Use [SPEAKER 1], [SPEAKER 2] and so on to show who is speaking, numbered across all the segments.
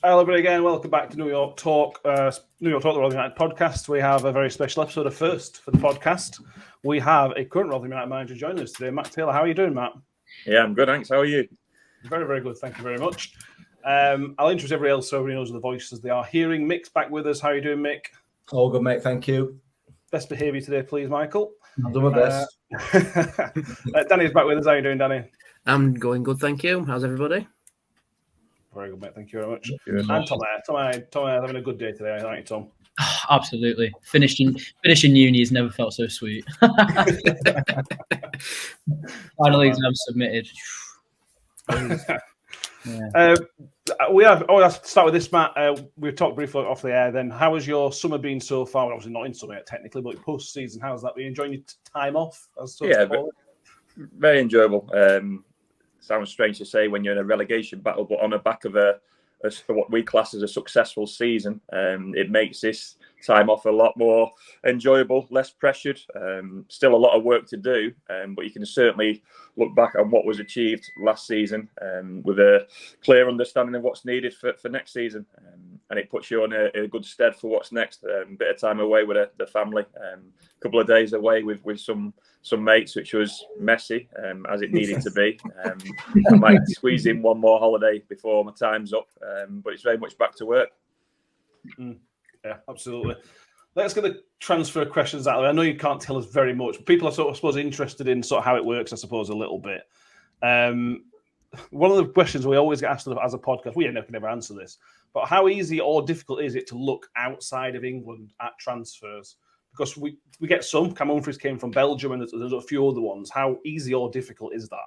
[SPEAKER 1] Hello, everybody again. Welcome back to New York Talk, the Rotherham United podcast. We have a very special episode, a first for the podcast. We have a current Rotherham United manager joining us today, Matt Taylor. How are you doing, Matt?
[SPEAKER 2] Yeah, I'm good, thanks. How are you?
[SPEAKER 1] Very, very good. Thank you very much. I'll introduce everybody else so everybody knows the voices they are hearing. Mick's back with us. How are you doing, Mick?
[SPEAKER 3] All good, mate. Thank you.
[SPEAKER 1] Best behaviour today, please, Michael.
[SPEAKER 3] I'll do my best.
[SPEAKER 1] Danny's back with us. How are you doing, Danny?
[SPEAKER 4] I'm going good, thank you. How's everybody?
[SPEAKER 1] Very good, mate. Thank you very much.
[SPEAKER 2] Good.
[SPEAKER 1] And Tom having a good day today. Thank you, Tom.
[SPEAKER 5] Absolutely. Finishing uni has never felt so sweet. Finally, exams submitted.
[SPEAKER 1] Yeah. We have. Oh, let's start with this, Matt. We've talked briefly off the air. Then, how has your summer been so far? Well, obviously not in summer yet, technically, but post season, how's that been? Enjoying your time off?
[SPEAKER 2] Very enjoyable. Sounds strange to say when you're in a relegation battle, but on the back of what we class as a successful season, it makes this time off a lot more enjoyable, less pressured. Still a lot of work to do, but you can certainly look back on what was achieved last season with a clear understanding of what's needed for next season. And it puts you on a good stead for what's next. Bit of time away with the family, a couple of days away with some mates, which was messy as it needed to be. I might squeeze in one more holiday before my time's up, but it's very much back to work.
[SPEAKER 1] Yeah, absolutely. Let's get the transfer questions out of the way. I know you can't tell us very much, but people are sort of, I suppose, interested in sort of how it works, I suppose, a little bit. One of the questions we always get asked as a podcast, we can never answer this, but how easy or difficult is it to look outside of England at transfers? Because we get some. Cam Humphries came from Belgium, and there's a few other ones. How easy or difficult is that?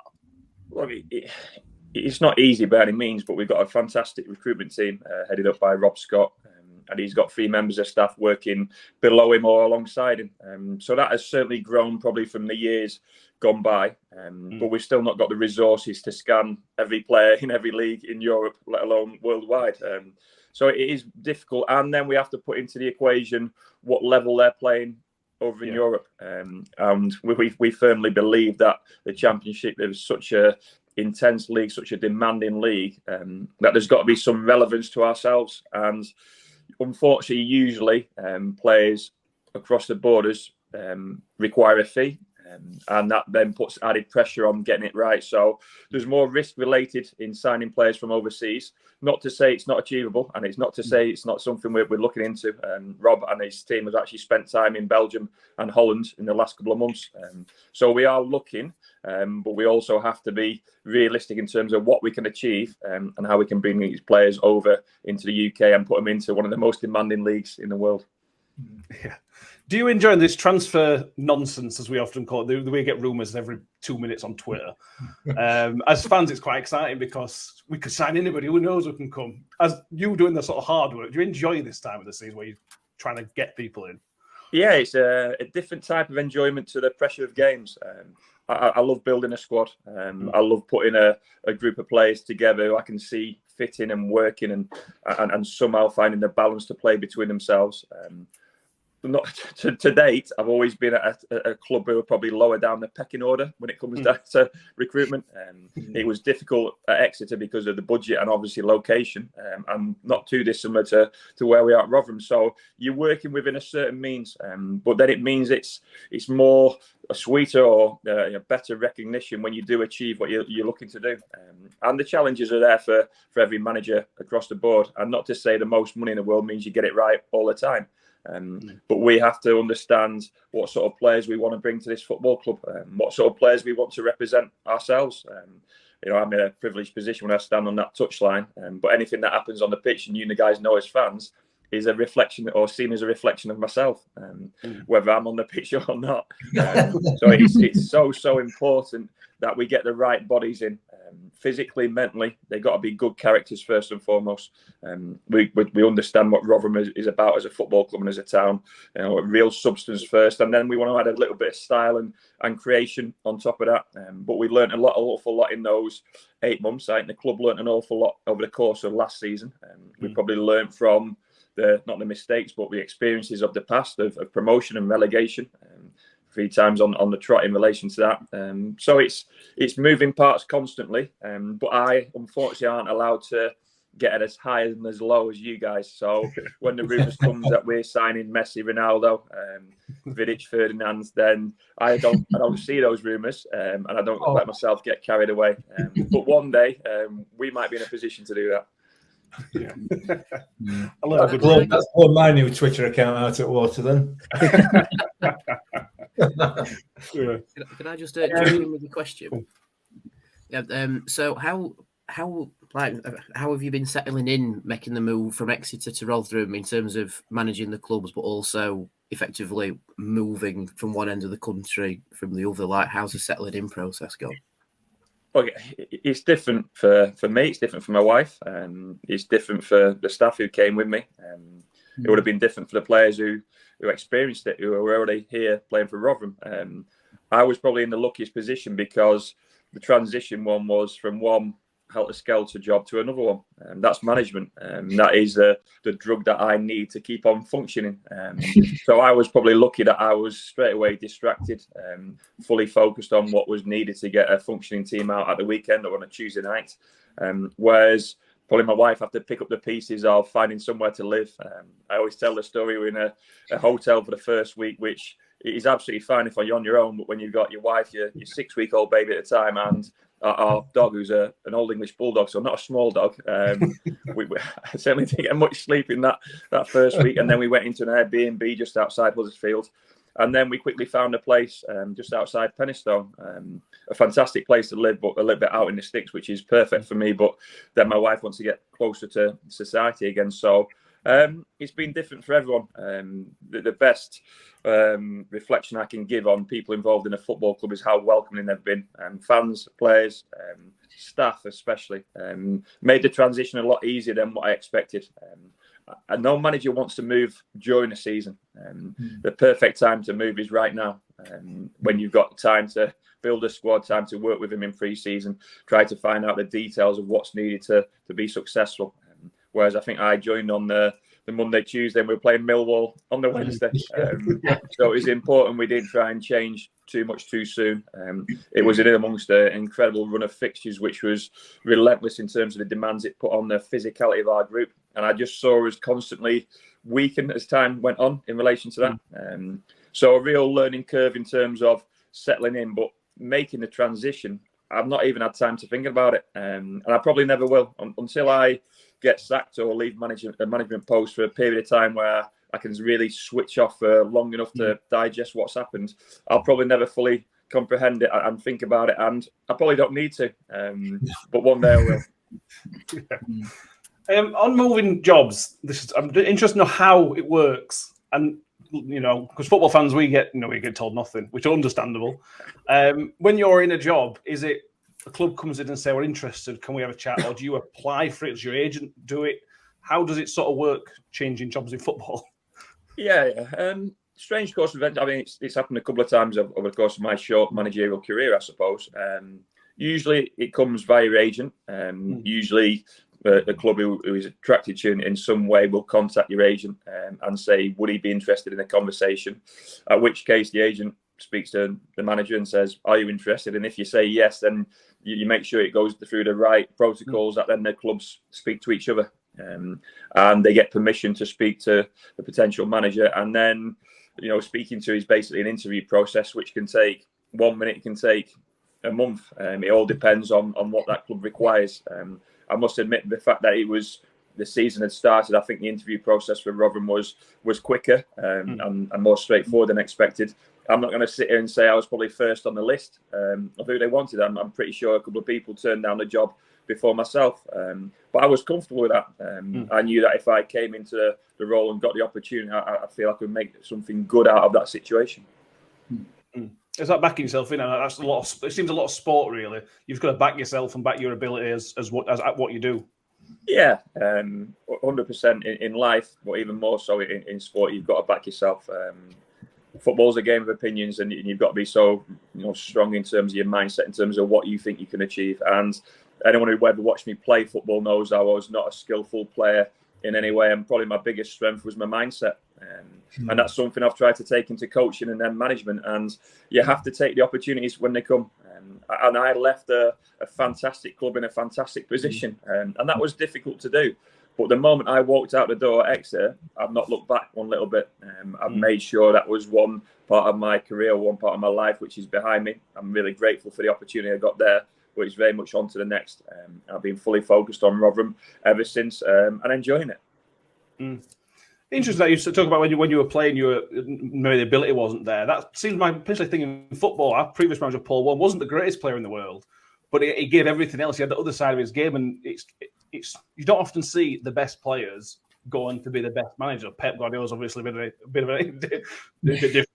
[SPEAKER 2] Well, it's not easy by any means, but we've got a fantastic recruitment team headed up by Rob Scott, and he's got 3 members of staff working below him or alongside him. So that has certainly grown probably from the years gone by, but we've still not got the resources to scan every player in every league in Europe, let alone worldwide. So it is difficult, and then we have to put into the equation what level they're playing over in Europe. And we firmly believe that the Championship is such a intense league, such a demanding league, that there's got to be some relevance to ourselves. And unfortunately, usually players across the borders require a fee. And that then puts added pressure on getting it right. So there's more risk related in signing players from overseas. Not to say it's not achievable, and it's not to say it's not something we're looking into. Rob and his team has actually spent time in Belgium and Holland in the last couple of months. So we are looking, but we also have to be realistic in terms of what we can achieve and how we can bring these players over into the UK and put them into one of the most demanding leagues in the world.
[SPEAKER 1] Yeah. Do you enjoy this transfer nonsense, as we often call it? We get rumours every 2 minutes on Twitter. As fans, it's quite exciting because we could sign anybody. Who knows who can come? As you doing the sort of hard work, do you enjoy this time of the season where you're trying to get people in?
[SPEAKER 2] Yeah, it's a different type of enjoyment to the pressure of games. I love building a squad. I love putting a group of players together who I can see fitting and working and somehow finding the balance to play between themselves. Not to date, I've always been at a club who are probably lower down the pecking order when it comes down to recruitment. It was difficult at Exeter because of the budget and obviously location, and not too dissimilar to where we are at Rotherham. So you're working within a certain means, but then it means it's more a sweeter or a better recognition when you do achieve what you're looking to do. And the challenges are there for every manager across the board. And not to say the most money in the world means you get it right all the time. But we have to understand what sort of players we want to bring to this football club, what sort of players we want to represent ourselves. I'm in a privileged position when I stand on that touchline, but anything that happens on the pitch, and you and the guys know as fans, is a reflection or seen as a reflection of myself, whether I'm on the pitch or not. So it's so important that we get the right bodies in, physically, mentally. They've got to be good characters first and foremost. We understand what Rotherham is about as a football club and as a town. Real substance first, and then we want to add a little bit of style and creation on top of that. But we learned an awful lot in those 8 months. I think the club learned an awful lot over the course of last season. We probably learned from not the mistakes, but the experiences of the past of promotion and relegation. 3 times on the trot in relation to that. So it's moving parts constantly, but I unfortunately aren't allowed to getting as high and as low as you guys. So when the rumours comes that we're signing Messi, Ronaldo, Vidic, Ferdinand, then I don't see those rumours, and I don't let myself get carried away. But one day we might be in a position to do that.
[SPEAKER 1] Yeah.
[SPEAKER 3] That's blown my new Twitter account out at water then.
[SPEAKER 4] Can I just jump in with a question? Yeah. So how have you been settling in, making the move from Exeter to Rotherham in terms of managing the clubs, but also effectively moving from one end of the country from the other? Like, how's the settling in process going?
[SPEAKER 2] Okay, it's different for me. It's different for my wife. It's different for the staff who came with me. It would have been different for the players who experienced it, who were already here playing for Rotherham. I was probably in the luckiest position because the transition one was from one helter-skelter job to another one. That's management. That is the drug that I need to keep on functioning. So I was probably lucky that I was straight away distracted, fully focused on what was needed to get a functioning team out at the weekend or on a Tuesday night. Whereas probably my wife had to pick up the pieces of finding somewhere to live. I always tell the story, we're in a hotel for the first week, which is absolutely fine if you're on your own, but when you've got your wife, your 6-week-old baby at the time, and our dog, who's an old English bulldog, so not a small dog, we certainly didn't get much sleep in that first week. And then we went into an Airbnb just outside Huddersfield. And then we quickly found a place just outside Penistone, a fantastic place to live, but a little bit out in the sticks, which is perfect for me. But then my wife wants to get closer to society again. So it's been different for everyone. The best reflection I can give on people involved in a football club is how welcoming they've been. Fans, players, staff especially, made the transition a lot easier than what I expected. And no manager wants to move during the season. The perfect time to move is right now, when you've got time to build a squad, time to work with him in pre-season, try to find out the details of what's needed to be successful. Whereas I think I joined on the Monday, Tuesday, and we were playing Millwall on the Wednesday. So it was important we didn't try and change too much too soon. It was in amongst an incredible run of fixtures, which was relentless in terms of the demands it put on the physicality of our group. And I just saw us constantly weaken as time went on in relation to that. So a real learning curve in terms of settling in, but making the transition, I've not even had time to think about it. And I probably never will until I get sacked or leave a management post for a period of time where I can really switch off long enough to digest what's happened. I'll probably never fully comprehend it and think about it, and I probably don't need to. But one day I will.
[SPEAKER 1] On moving jobs, I'm interested to know how it works, and because football fans we get told nothing, which is understandable. When you're in a job, is it a club comes in and say we're interested, can we have a chat, or do you apply for it? Does your agent do it? How does it sort of work, changing jobs in football?
[SPEAKER 2] Yeah. Strange course of events. I mean, it's happened a couple of times over the course of my short managerial career, I suppose. Usually it comes via your agent. Usually the club who is attracted to you in some way will contact your agent and say, would he be interested in a conversation? At which case the agent speaks to the manager and says, are you interested? And if you say yes, then you make sure it goes through the right protocols that then the clubs speak to each other. And they get permission to speak to the potential manager. And then, speaking to is basically an interview process, which can take 1 minute, it can take a month. It all depends on what that club requires. I must admit the fact that the season had started, I think the interview process for Rotherham was quicker and more straightforward than expected. I'm not going to sit here and say I was probably first on the list of who they wanted. I'm pretty sure a couple of people turned down the job before myself, but I was comfortable with that. I knew that if I came into the role and got the opportunity, I feel I could make something good out of that situation.
[SPEAKER 1] Is that backing yourself in? That's a lot. It seems a lot of sport, really. You've got to back yourself and back your ability as what you do.
[SPEAKER 2] Yeah, 100% in life, but even more so in sport, you've got to back yourself. Football's a game of opinions, and you've got to be so strong in terms of your mindset, in terms of what you think you can achieve. And anyone who ever watched me play football knows I was not a skillful player in any way, and probably my biggest strength was my mindset. And that's something I've tried to take into coaching and then management. And you have to take the opportunities when they come. and I left a fantastic club in a fantastic position, and that was difficult to do. But the moment I walked out the door at Exeter, I've not looked back one little bit. I've made sure that was one part of my career, one part of my life, which is behind me. I'm really grateful for the opportunity I got there, but it's very much on to the next. I've been fully focused on Rotherham ever since, and enjoying it.
[SPEAKER 1] Interesting that you talk about when you were playing, maybe the ability wasn't there. That seems my personal thing in football. Our previous manager, Paul Warne, wasn't the greatest player in the world, but he gave everything else. He had the other side of his game, and it's you don't often see the best players go on to be the best manager. Pep Guardiola's obviously a bit different,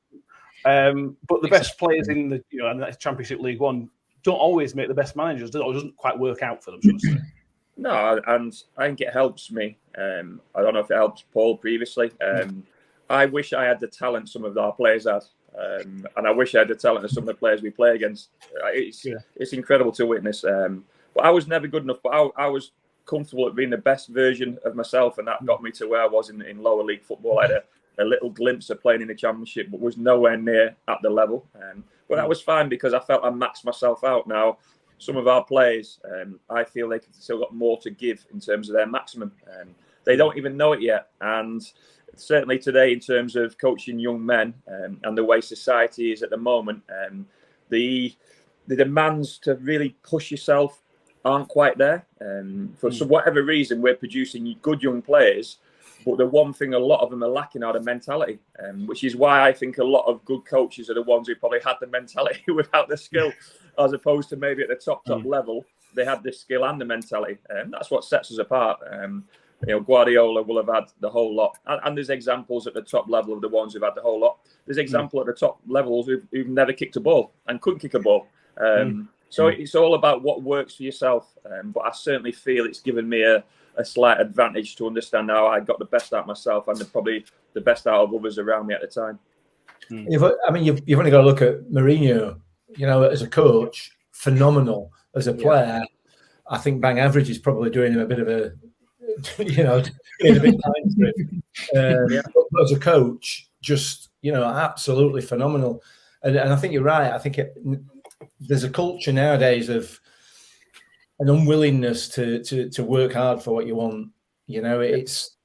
[SPEAKER 1] but the best players in the in the Championship League One don't always make the best managers. It doesn't quite work out for them, so to say.
[SPEAKER 2] No, and I think it helps me. I don't know if it helps Paul previously. I wish I had the talent some of our players had, and I wish I had the talent of some of the players we play against. It's incredible to witness. But I was never good enough. But I was comfortable at being the best version of myself, and that got me to where I was in lower league football. I had a little glimpse of playing in the Championship, but was nowhere near at the level. But that was fine because I felt I maxed myself out. Now, some of our players, I feel they still got more to give in terms of their maximum. They don't even know it yet. And certainly today, in terms of coaching young men and the way society is at the moment, the demands to really push yourself aren't quite there. For whatever reason, we're producing good young players, but the one thing a lot of them are lacking are the mentality, which is why I think a lot of good coaches are the ones who probably had the mentality without the skill, as opposed to maybe at the top level, they had the skill and the mentality. That's what sets us apart. Guardiola will have had the whole lot. And there's examples at the top level of the ones who've had the whole lot. There's examples at the top levels who've never kicked a ball and couldn't kick a ball. So it's all about what works for yourself. But I certainly feel it's given me a slight advantage to understand how I got the best out of myself and probably the best out of others around me at the time.
[SPEAKER 3] You've only got to look at Mourinho. As a coach, phenomenal. As a player, I think bang average is probably doing him a bit of a, being a bit kind for him. But as a coach, just absolutely phenomenal. And I think you're right. I think there's a culture nowadays of an unwillingness to work hard for what you want. It's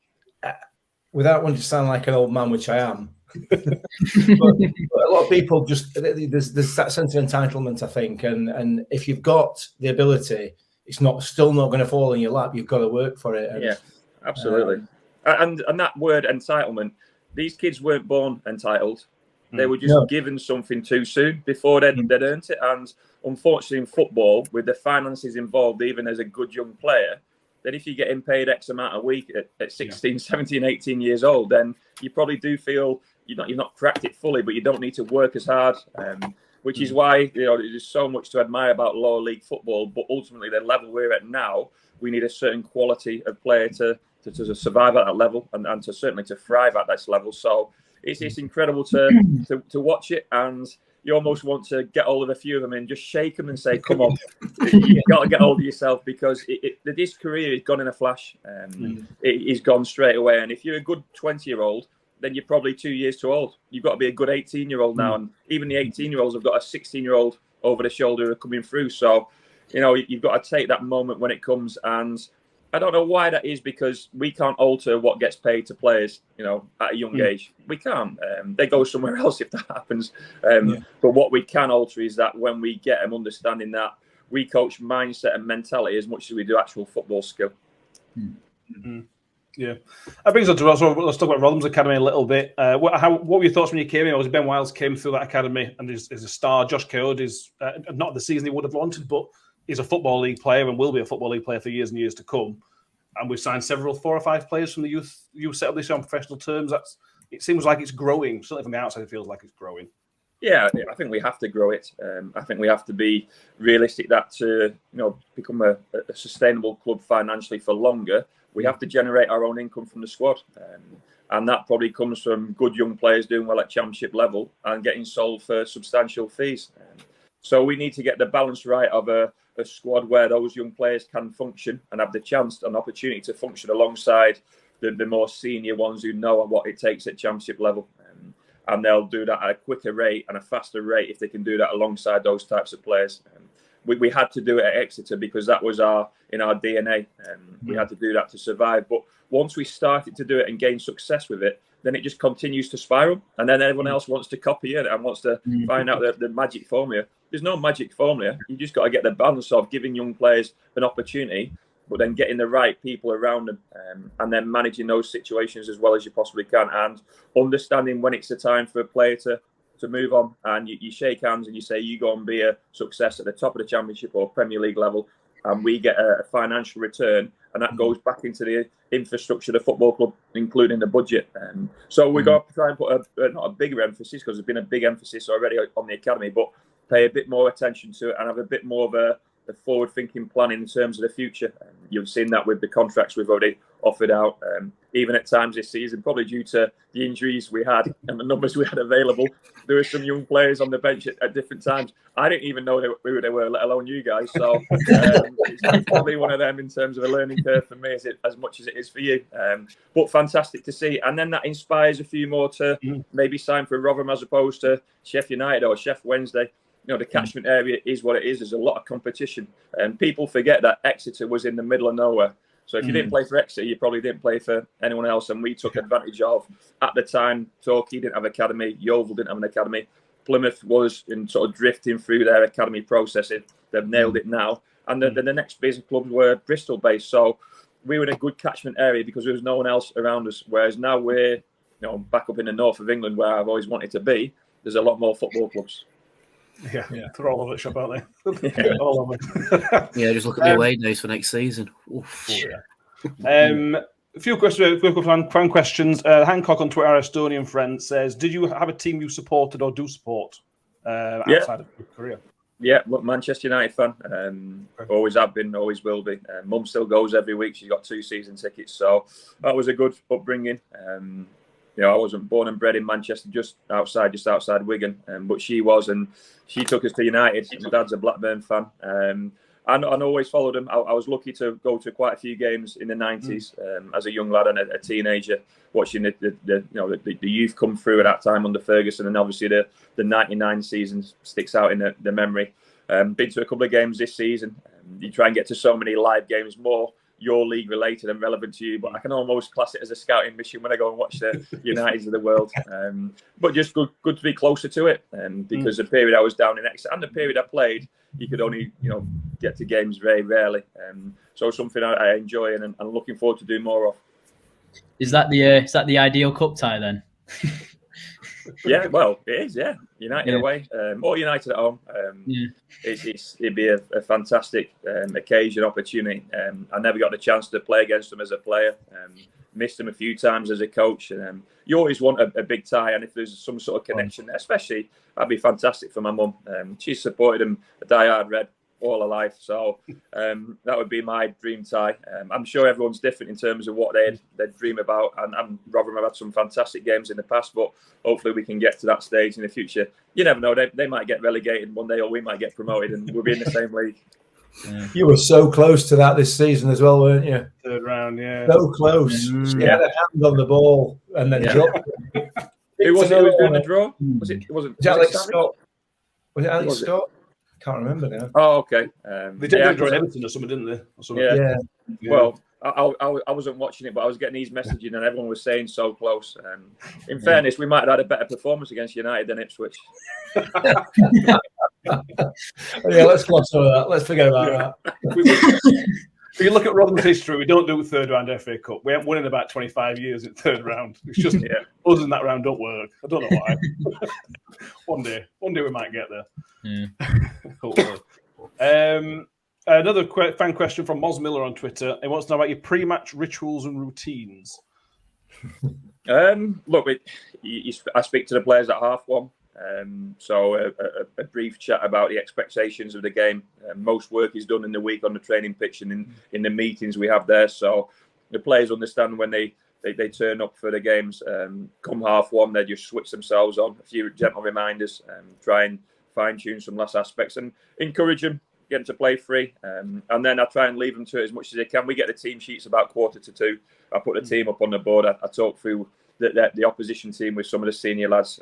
[SPEAKER 3] without wanting to sound like an old man, which I am. but a lot of people there's that sense of entitlement, I think, and if you've got the ability, it's still not going to fall in your lap. You've got to work for it. And,
[SPEAKER 2] absolutely. And that word entitlement, these kids weren't born entitled. They were just given something too soon before they'd earned it. And unfortunately, in football, with the finances involved, even as a good young player, then if you're getting paid X amount a week at 16, 17, 18 years old, then you probably do feel you've not cracked it fully, but you don't need to work as hard, which is why there's so much to admire about lower league football. But ultimately, the level we're at now, we need a certain quality of player to survive at that level and to certainly to thrive at this level. So it's incredible to watch it, and you almost want to get hold of a few of them and just shake them and say, come on, you've got to get hold of yourself, because this career is gone in a flash. It is gone straight away. And if you're a good 20-year-old, then you're probably 2 years too old. You've got to be a good 18-year-old now. And even the 18-year-olds have got a 16-year-old over the shoulder who are coming through. So, you've got to take that moment when it comes. And I don't know why that is, because we can't alter what gets paid to players, at a young age. We can't. They go somewhere else if that happens. But what we can alter is that when we get them understanding that we coach mindset and mentality as much as we do actual football skill.
[SPEAKER 1] Yeah, that brings us to let's talk about Rotherham's academy a little bit. What were your thoughts when you came in? Obviously, Ben Wiles came through that academy and is a star. Josh Code is not the season he would have wanted, but he's a Football League player and will be a Football League player for years and years to come. And we've signed 4 or 5 players from the youth set up this year on professional terms. It seems like it's growing. Certainly from the outside, it feels like it's growing.
[SPEAKER 2] Yeah, I think we have to grow it. I think we have to be realistic that to become a sustainable club financially for longer, we have to generate our own income from the squad. And that probably comes from good young players doing well at Championship level and getting sold for substantial fees. So we need to get the balance right of a squad where those young players can function and have the chance and opportunity to function alongside the more senior ones who know what it takes at Championship level. and they'll do that at a quicker rate and a faster rate if they can do that alongside those types of players. We had to do it at Exeter because that was in our DNA. We had to do that to survive. But once we started to do it and gain success with it, then it just continues to spiral. And then everyone else wants to copy it and wants to find out the magic formula. There's no magic formula. You just got to get the balance of giving young players an opportunity, but then getting the right people around them, and then managing those situations as well as you possibly can, and understanding when it's the time for a player to move on. And you shake hands and you say, you go and be a success at the top of the Championship or Premier League level, and we get a financial return, and that goes back into the infrastructure of the football club, including the budget. So we've got to try and put not a bigger emphasis, because there's been a big emphasis already on the academy, but pay a bit more attention to it and have a bit more of a forward-thinking plan in terms of the future. You've seen that with the contracts we've already offered out, even at times this season, probably due to the injuries we had and the numbers we had available. There were some young players on the bench at different times. I didn't even know who they were, let alone you guys. So it's probably one of them in terms of a learning curve for me, as much as it is for you. But fantastic to see. And then that inspires a few more to maybe sign for Rotherham as opposed to Sheffield United or Sheffield Wednesday. The catchment area is what it is. There's a lot of competition, and people forget that Exeter was in the middle of nowhere. So if you didn't play for Exeter, you probably didn't play for anyone else. And we took advantage of, at the time, Torquay didn't have an academy, Yeovil didn't have an academy, Plymouth was in sort of drifting through their academy processing. They've nailed it now, and the next basic clubs were Bristol based. So we were in a good catchment area because there was no one else around us. Whereas now we're back up in the north of England, where I've always wanted to be. There's a lot more football clubs.
[SPEAKER 1] Yeah, they're all over the shop, aren't they? All over.
[SPEAKER 4] Yeah, just look at the away days for next season.
[SPEAKER 1] A few fan questions. Hancock on Twitter, our Estonian friend, says, did you have a team you supported or do support outside of your career?
[SPEAKER 2] Yeah, look, Manchester United fan. Always have been, always will be. Mum still goes every week. She's got 2 season tickets. So that was a good upbringing. I wasn't born and bred in Manchester, just outside Wigan, but she was, and she took us to United. My dad's a Blackburn fan, and always followed him. I was lucky to go to quite a few games in the 90s as a young lad and a teenager, watching the youth come through at that time under Ferguson, and obviously the 99 season sticks out in the memory. Been to a couple of games this season. You try and get to so many live games, more your league related and relevant to you, but I can almost class it as a scouting mission when I go and watch the Uniteds of the world. But just good to be closer to it, because the period I was down in Exeter and the period I played, you could only get to games very rarely. So something I enjoy and I'm looking forward to do more of.
[SPEAKER 5] Is that the ideal cup tie then?
[SPEAKER 2] Yeah, well, it is. Yeah, United away or United at home. It'd be a fantastic occasion, opportunity. I never got the chance to play against them as a player. Missed them a few times as a coach. And you always want a big tie, and if there's some sort of connection there, especially, that'd be fantastic for my mum. She's supported them a diehard Red all her life, so that would be my dream tie. I'm sure everyone's different in terms of what they'd dream about, and Rotherham have had some fantastic games in the past, but hopefully we can get to that stage in the future. You never know, they might get relegated one day, or we might get promoted and we'll be in the same league.
[SPEAKER 3] You were so close to that this season as well, weren't you?
[SPEAKER 1] Third round, yeah.
[SPEAKER 3] So close. She had a hand on the ball and then dropped it.
[SPEAKER 2] Who was it who was doing the draw? Was it
[SPEAKER 3] Alex Scott? Was it Alex Scott? Can't remember now.
[SPEAKER 2] Oh, okay.
[SPEAKER 1] They did draw Everton or something, didn't they? Or something.
[SPEAKER 2] Yeah. Well, I wasn't watching it, but I was getting these messaging, and everyone was saying so close. In fairness, we might have had a better performance against United than Ipswich.
[SPEAKER 3] Let's gloss over that. Let's forget about that.
[SPEAKER 1] If you look at Rotherham's history, we don't do third round FA Cup. We haven't won in about 25 years in third round. It's just us in that round don't work. I don't know why. One day we might get there. Hopefully. Another fan question from Moz Miller on Twitter. He wants to know about your pre-match rituals and routines.
[SPEAKER 2] Look, I speak to the players at half one. So a brief chat about the expectations of the game. Most work is done in the week on the training pitch and in the meetings we have there. So the players understand when they turn up for the games. Come half one, they just switch themselves on. A few gentle reminders, try and fine-tune some last aspects and encourage them, get them to play free. And then I try and leave them to it as much as they can. We get the team sheets about 1:45. I put the team up on the board. I talk through the opposition team with some of the senior lads.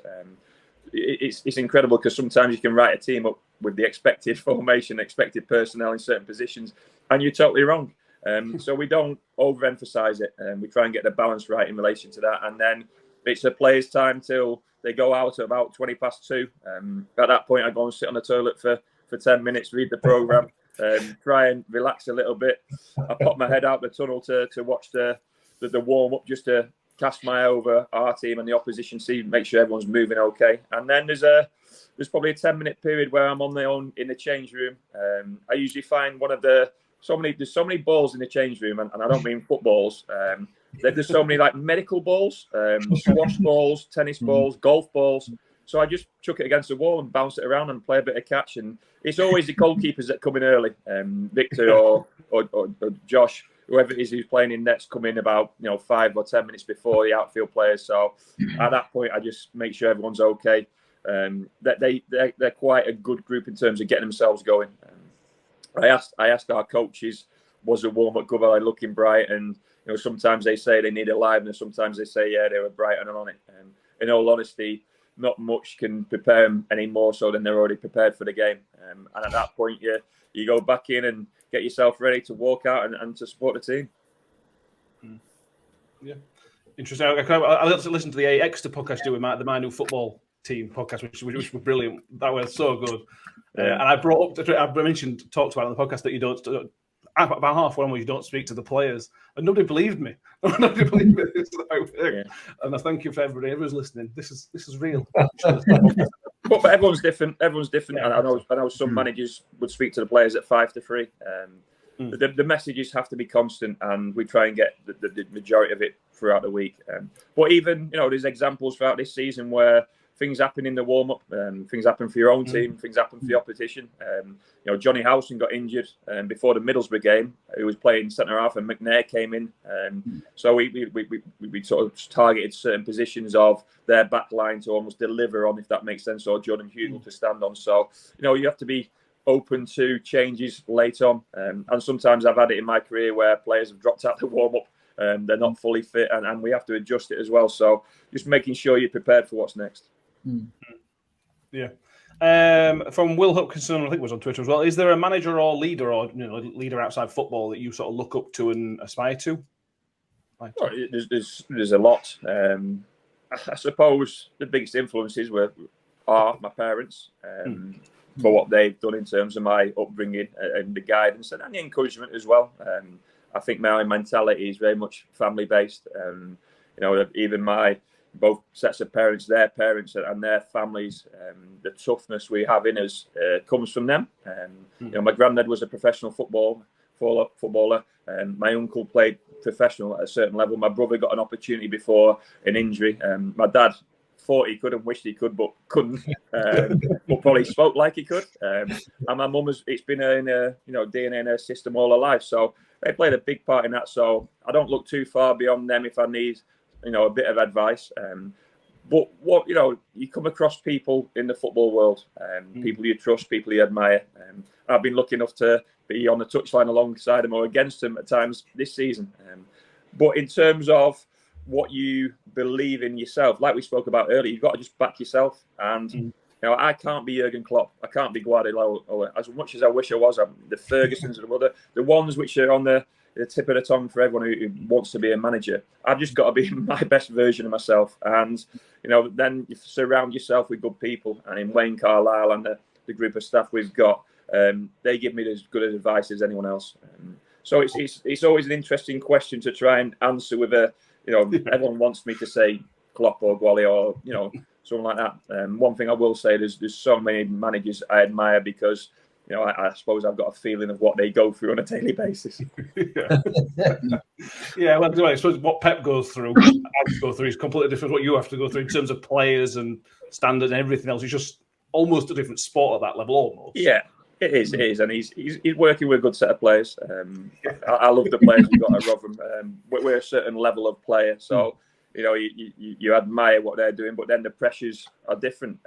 [SPEAKER 2] It's incredible because sometimes you can write a team up with the expected formation, expected personnel in certain positions, and you're totally wrong. So we don't overemphasize it, and we try and get the balance right in relation to that. And then it's a player's time till they go out at about 2:20. At that point, I go and sit on the toilet for 10 minutes, read the programme, try and relax a little bit. I pop my head out the tunnel to watch the warm-up, just to cast my eye over our team and the opposition team, make sure everyone's moving okay. And then there's probably a 10-minute period where I'm on my own in the change room. I usually find there's so many balls in the change room, and I don't mean footballs. There's so many like medical balls, squash balls, tennis balls, golf balls. So I just chuck it against the wall and bounce it around and play a bit of catch. And it's always the goalkeepers that come in early, Victor or Josh, whoever it is who's playing in nets, come in about 5 or 10 minutes before the outfield players. So at that point, I just make sure everyone's okay. They're quite a good group in terms of getting themselves going. I asked our coaches, was the warm-up good? Are they looking bright? And sometimes they say they need aliveness. Sometimes they say, yeah, they were bright and on it. In all honesty, not much can prepare them any more so than they're already prepared for the game. And at that point, you go back in and get yourself ready to walk out and to support the team.
[SPEAKER 1] Yeah, interesting. I listened to the Exeter podcast doing the My New Football Team podcast, which was brilliant. That was so good. And I talked about on the podcast that you don't. About half one where you don't speak to the players, and nobody believed me. Nobody believed me. And I thank you for everybody who's listening. This is real.
[SPEAKER 2] But everyone's different. Everyone's different. Yeah. And I know some managers would speak to the players at 5 to 3. The messages have to be constant, and we try and get the majority of it throughout the week. But even there's examples throughout this season where things happen in the warm-up, things happen for your own team, things happen for the opposition. Johnny Howson got injured before the Middlesbrough game. He was playing centre-half and McNair came in. So we sort of targeted certain positions of their back line to almost deliver on, if that makes sense, or Jordan Hugill to stand on. So, you have to be open to changes late on. And sometimes I've had it in my career where players have dropped out the warm-up. They're not fully fit, and we have to adjust it as well. So just making sure you're prepared for what's next.
[SPEAKER 1] Yeah. From Will Hutchinson, I think it was on Twitter as well. Is there a manager or leader leader outside football that you sort of look up to and aspire to?
[SPEAKER 2] There's a lot. I suppose the biggest influences are my parents for what they've done in terms of my upbringing and the guidance and the encouragement as well. I think my mentality is very much family based. Even both sets of parents, their parents and their families, the toughness we have in us comes from them. My granddad was a professional footballer. My uncle played professional at a certain level. My brother got an opportunity before an injury. My dad thought he could and wished he could, but couldn't. But probably spoke like he could. And my mum it's been in DNA in her system all her life. So they played a big part in that. So I don't look too far beyond them if I need a bit of advice. But what you come across people in the football world, people you trust, people you admire. I've been lucky enough to be on the touchline alongside them or against them at times this season. But in terms of what you believe in yourself, like we spoke about earlier, you've got to just back yourself. And I can't be Jurgen Klopp, I can't be Guardiola. As much as I wish I was, the Fergusons and the ones which are on the tip of the tongue for everyone who wants to be a manager. I've just got to be my best version of myself. And, then you surround yourself with good people. And in Wayne Carlisle and the group of staff we've got, they give me as good advice as anyone else. So it's always an interesting question to try and answer with everyone wants me to say Klopp or Guardiola or, something like that. One thing I will say, there's so many managers I admire because I suppose I've got a feeling of what they go through on a daily basis.
[SPEAKER 1] Yeah, well, I suppose what Pep goes through, is completely different to what you have to go through in terms of players and standards and everything else. It's just almost a different sport at that level, almost.
[SPEAKER 2] Yeah, it is, and he's working with a good set of players. I love the players we've got at Rotherham. We're a certain level of player, so you admire what they're doing, but then the pressures are different.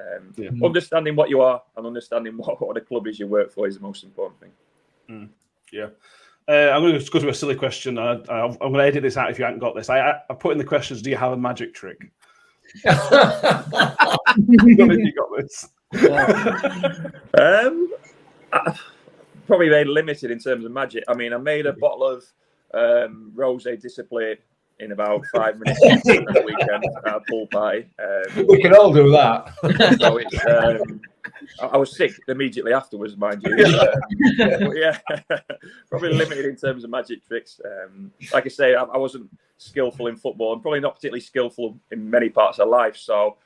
[SPEAKER 2] Understanding what you are and understanding what the club is you work for is the most important thing.
[SPEAKER 1] Yeah. I'm going to go to a silly question. I'm going to edit this out if you haven't got this. I put in the questions, do you have a magic trick? I don't know if you got this.
[SPEAKER 2] Probably very limited in terms of magic. I mean, I made a bottle of rosé display in about 5 minutes at the weekend at a pool party.
[SPEAKER 3] We can all do that.
[SPEAKER 2] So it's, I was sick immediately afterwards, mind you. But yeah, probably limited in terms of magic tricks. Like I say, I wasn't skillful in football and probably not particularly skillful in many parts of life. So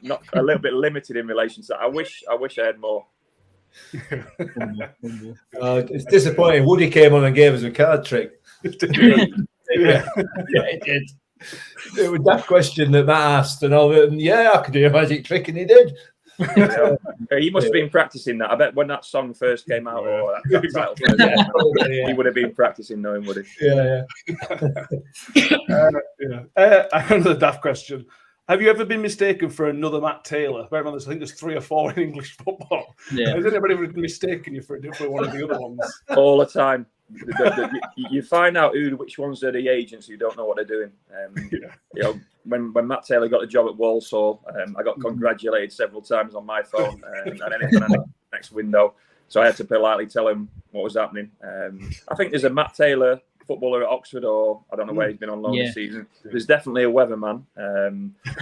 [SPEAKER 2] not a little bit limited in relation to that. I wish I had more.
[SPEAKER 3] It's disappointing. Woody came on and gave us a card trick. Yeah, it did. It was that question that Matt asked, and all of it. And yeah, I could do a magic trick, and he did.
[SPEAKER 2] Yeah. He must have been practicing that. I bet when that song first came out, or that title first came out, he would have been practicing knowing, would he?
[SPEAKER 3] Yeah.
[SPEAKER 1] I have another daft question. Have you ever been mistaken for another Matt Taylor? Bear in mind, I think there's 3 or 4 in English football.
[SPEAKER 5] Yeah.
[SPEAKER 1] Has anybody ever mistaken you for one of the other ones?
[SPEAKER 2] All the time. You find out which ones are the agents who don't know what they're doing. You know, when Matt Taylor got the job at Walsall, I got congratulated several times on my phone and anything on the next window. So I had to politely tell him what was happening. I think there's a Matt Taylor footballer at Oxford, or I don't know where he's been on loan this season. There's definitely a weatherman.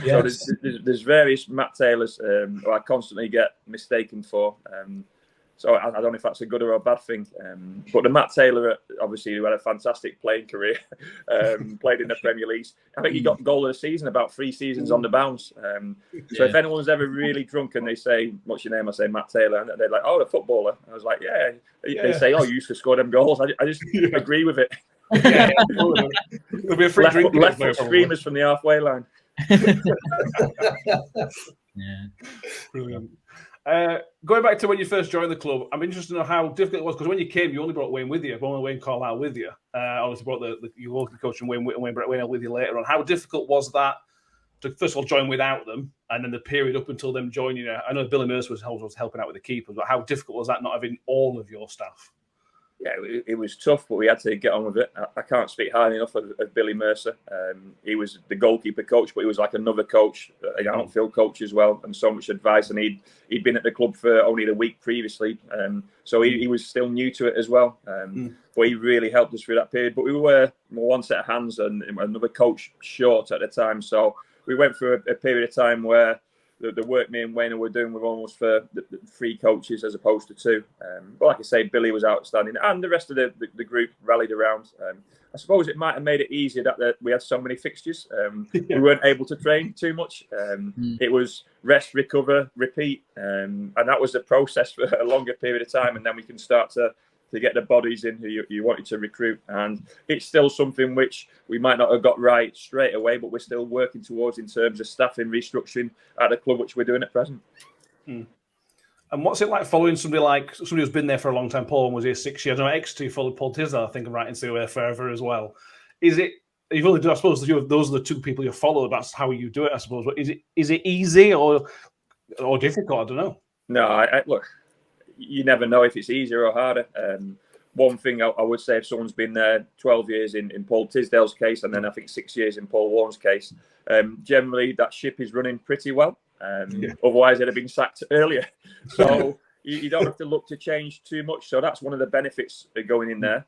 [SPEAKER 2] So there's various Matt Taylors who I constantly get mistaken for. So I don't know if that's a good or a bad thing. But the Matt Taylor, obviously, who had a fantastic playing career, played in the Premier League. I think he got goal of the season about 3 seasons on the bounce. So if anyone's ever really drunk and they say, "What's your name?" I say Matt Taylor, and they're like, "Oh, the footballer." I was like, "Yeah." They say, "Oh, you used to score them goals." I just agree with it.
[SPEAKER 1] There'll be a free drink.
[SPEAKER 2] Left foot screamers from the halfway line.
[SPEAKER 5] Yeah.
[SPEAKER 1] Brilliant. Going back to when you first joined the club, I'm interested to know how difficult it was, because when you came, you only brought Wayne with you. Only Wayne Carlisle with you. Obviously brought your local coach and Wayne with you later on. How difficult was that to first of all join without them, and then the period up until them joining you? I know Billy Mercer was helping out with the keepers, but how difficult was that not having all of your staff? Yeah,
[SPEAKER 2] it was tough, but we had to get on with it. I can't speak highly enough of Billy Mercer. He was the goalkeeper coach, but he was like another coach, an outfield coach as well, and so much advice. And he'd been at the club for only the week previously, so he was still new to it as well. But he really helped us through that period. But we were one set of hands and another coach short at the time, so we went through a period of time where the work me and Wayne were doing were almost for the 3 coaches as opposed to 2. But like I say, Billy was outstanding, and the rest of the group rallied around. I suppose it might have made it easier that we had so many fixtures. We weren't able to train too much. It was rest, recover, repeat, and that was the process for a longer period of time. And then we can start to get the bodies in who you wanted to recruit. And it's still something which we might not have got right straight away, but we're still working towards in terms of staffing, restructuring at the club, which we're doing at present.
[SPEAKER 1] And what's it like following somebody who's been there for a long time? Paul was here 6 years. I know Exeter followed Paul Tisdale, I think I'm right in saying, forever as well. Is it, you've only done, I suppose those are the 2 people you follow, that's how you do it, I suppose. But is it easy or difficult? I don't know.
[SPEAKER 2] No, look, you never know if it's easier or harder. One thing I would say, if someone's been there 12 years in Paul Tisdale's case, and then I think 6 years in Paul Warren's case, generally that ship is running pretty well. Otherwise, it'd have been sacked earlier. So you don't have to look to change too much. So that's one of the benefits of going in there.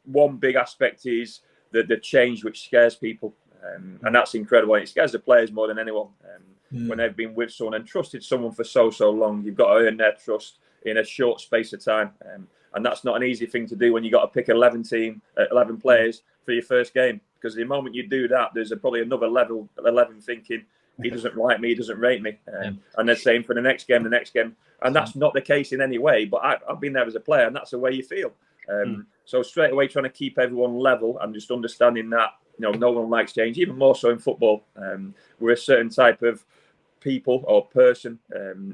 [SPEAKER 2] One big aspect is the change, which scares people. And that's incredible. It scares the players more than anyone. When they've been with someone and trusted someone for so long, you've got to earn their trust in a short space of time. And that's not an easy thing to do when you got to pick 11 players for your first game. Because the moment you do that, there's probably another level 11 thinking, he doesn't like me, he doesn't rate me. And the same for the next game. And that's not the case in any way. But I've been there as a player, and that's the way you feel. So straight away, trying to keep everyone level and just understanding that, no one likes change, even more so in football. We're a certain type of people or person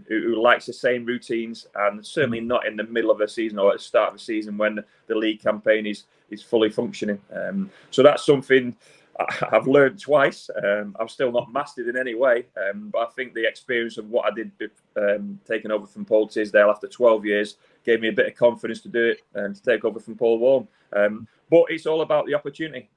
[SPEAKER 2] who likes the same routines, and certainly not in the middle of a season or at the start of a season when the league campaign is fully functioning. So that's something I've learned twice. I'm still not mastered in any way, but I think the experience of what I did taking over from Paul Tisdale after 12 years gave me a bit of confidence to do it and to take over from Paul Warren. But it's all about the opportunity.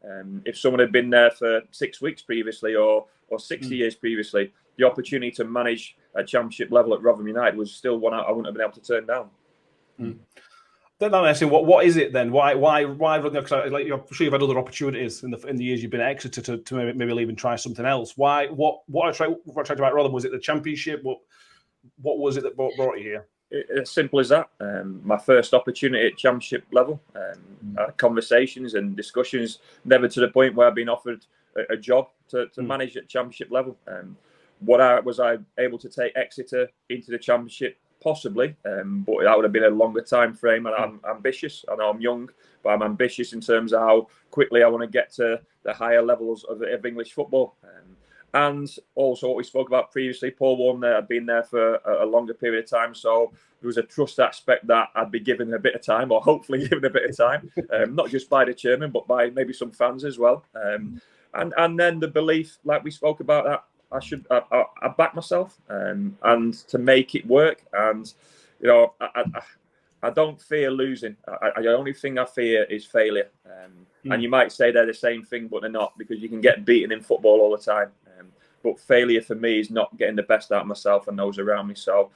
[SPEAKER 2] If someone had been there for 6 weeks previously or 60 years previously, the opportunity to manage a championship level at Rotherham United was still one I wouldn't have been able to turn down.
[SPEAKER 1] Then I'm asking, what is it then? Why? Because I'm sure you've had other opportunities in the years you've been at Exeter to maybe leave and try something else. Why? What attracted about Rotherham? Was it the championship? What was it that brought you here?
[SPEAKER 2] As simple as that. My first opportunity at championship level. Conversations and discussions, never to the point where I've been offered a job to manage at championship level. Was I able to take Exeter into the championship? Possibly, but that would have been a longer time frame. And I'm ambitious. I know I'm young, but I'm ambitious in terms of how quickly I want to get to the higher levels of English football. And also what we spoke about previously, Paul Warren had been there for a longer period of time. So there was a trust aspect that I'd be given a bit of time, or hopefully given a bit of time, not just by the chairman, but by maybe some fans as well. And then the belief, like we spoke about, that I back myself and to make it work. And, I don't fear losing. The only thing I fear is failure. And you might say they're the same thing, but they're not, because you can get beaten in football all the time. But failure for me is not getting the best out of myself and those around me. So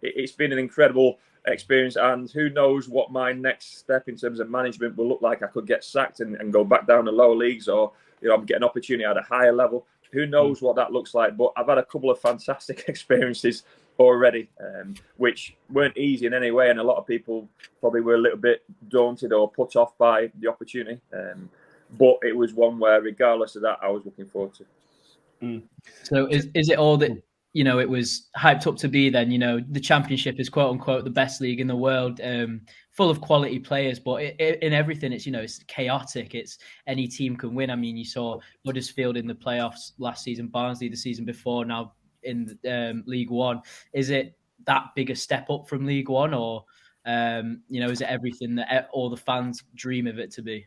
[SPEAKER 2] it's been an incredible experience, and who knows what my next step in terms of management will look like. I could get sacked and go back down to lower leagues, or I'm getting an opportunity at a higher level. Who knows what that looks like? But I've had a couple of fantastic experiences already, which weren't easy in any way, and a lot of people probably were a little bit daunted or put off by the opportunity. But it was one where, regardless of that, I was looking forward to.
[SPEAKER 5] So is it all that it was hyped up to be? Then the Championship is quote unquote the best league in the world, full of quality players, but in everything it's chaotic. It's any team can win. I mean, you saw Huddersfield in the playoffs last season, Barnsley the season before, now in League One. Is it that big a step up from League One, or is it everything that all the fans dream of it to be?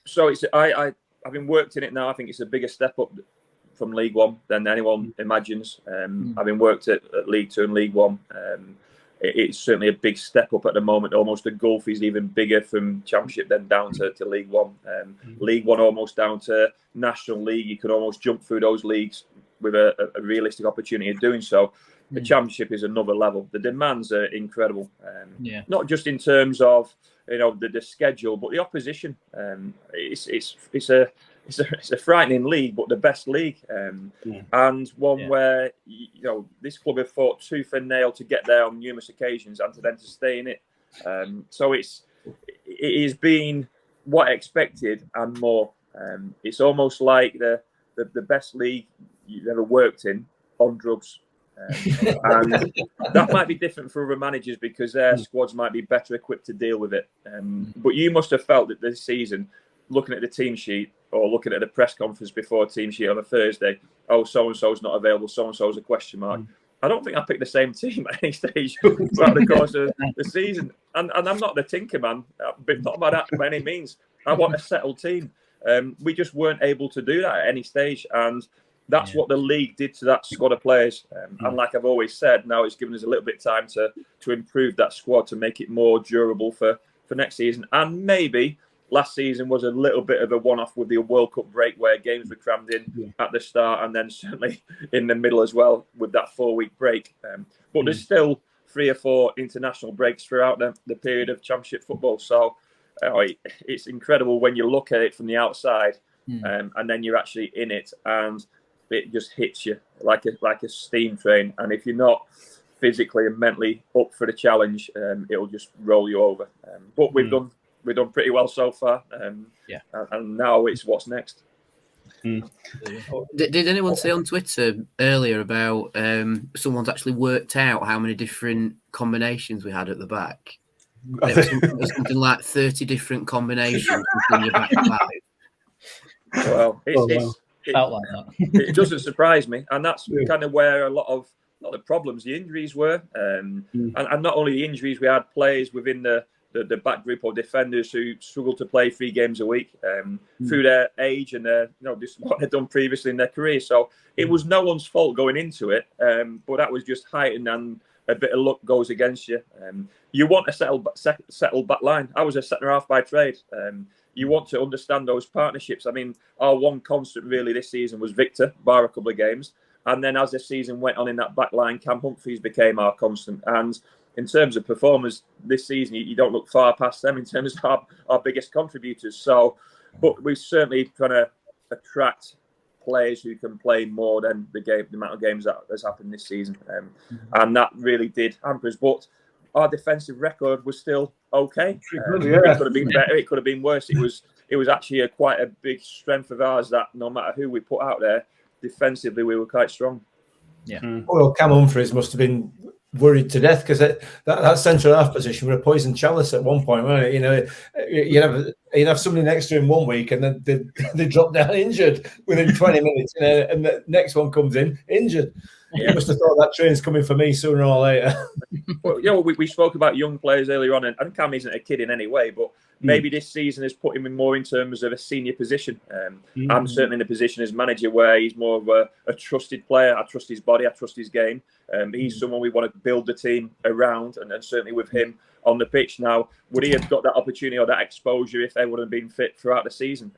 [SPEAKER 5] So
[SPEAKER 2] I've been worked in it now. I think it's a bigger step up from League One than anyone imagines. Having worked at League Two and League One, it's certainly a big step up at the moment. Almost the gulf is even bigger from Championship than down to League One. League One almost down to National League. You could almost jump through those leagues with a realistic opportunity of doing so. The Championship is another level. The demands are incredible. Not just in terms of the schedule, but the opposition. It's a frightening league, but the best league, and one where this club have fought tooth and nail to get there on numerous occasions, and to stay in it. So it has been what I expected and more. It's almost like the best league you've ever worked in on drugs. And that might be different for other managers because their squads might be better equipped to deal with it. But you must have felt that this season, looking at the team sheet or looking at the press conference before team sheet on a Thursday, so-and-so's not available, so-and-so's a question mark. I don't think I picked the same team at any stage throughout the course of the season. And I'm not the tinker man, but not by that by any means. I want a settled team. We just weren't able to do that at any stage. And that's what the league did to that squad of players. And like I've always said, now it's given us a little bit of time to improve that squad, to make it more durable for next season. And maybe last season was a little bit of a one-off with the World Cup break where games were crammed in at the start and then certainly in the middle as well with that 4-week break. But there's still 3 or 4 international breaks throughout the period of Championship football. So it's incredible when you look at it from the outside and then you're actually in it, and it just hits you like a steam train. And if you're not physically and mentally up for the challenge, it'll just roll you over. But we've done pretty well so far. And now it's what's next.
[SPEAKER 4] Did anyone say on Twitter earlier about someone's actually worked out how many different combinations we had at the back? It was something like 30 different combinations between your back to back.
[SPEAKER 2] Well, it doesn't surprise me, and that's kind of where a lot of the problems, the injuries were, and not only the injuries, we had players within the the back group or defenders who struggle to play 3 games a week through their age and just what they've done previously in their career. So it was no one's fault going into it, but that was just heightened, and a bit of luck goes against you. You want a settled back line. I was a centre half by trade. You want to understand those partnerships. I mean, our one constant really this season was Victor, bar a couple of games. And then as the season went on in that back line, Cam Humphreys became our constant. And in terms of performers this season, you don't look far past them in terms of our biggest contributors. So, but we're certainly trying to attract players who can play more than the amount of games that has happened this season. And that really did hamper us. But our defensive record was still okay. It could have been better. It could have been worse. It was actually quite a big strength of ours that no matter who we put out there, defensively we were quite strong.
[SPEAKER 3] Well, Cam Humphreys must have been worried to death because that central half position were a poison chalice at one point, weren't it? You know, you'd have somebody next to him one week and then they drop down injured within 20 minutes, and the next one comes in injured. You must have thought that train's coming for me sooner or later.
[SPEAKER 2] Well, we spoke about young players earlier on, and Cam isn't a kid in any way, but maybe this season has put him in more in terms of a senior position. I'm certainly in a position as manager where he's more of a trusted player. I trust his body, I trust his game. He's someone we want to build the team around, and certainly with him on the pitch now, would he have got that opportunity or that exposure if they would have been fit throughout the season?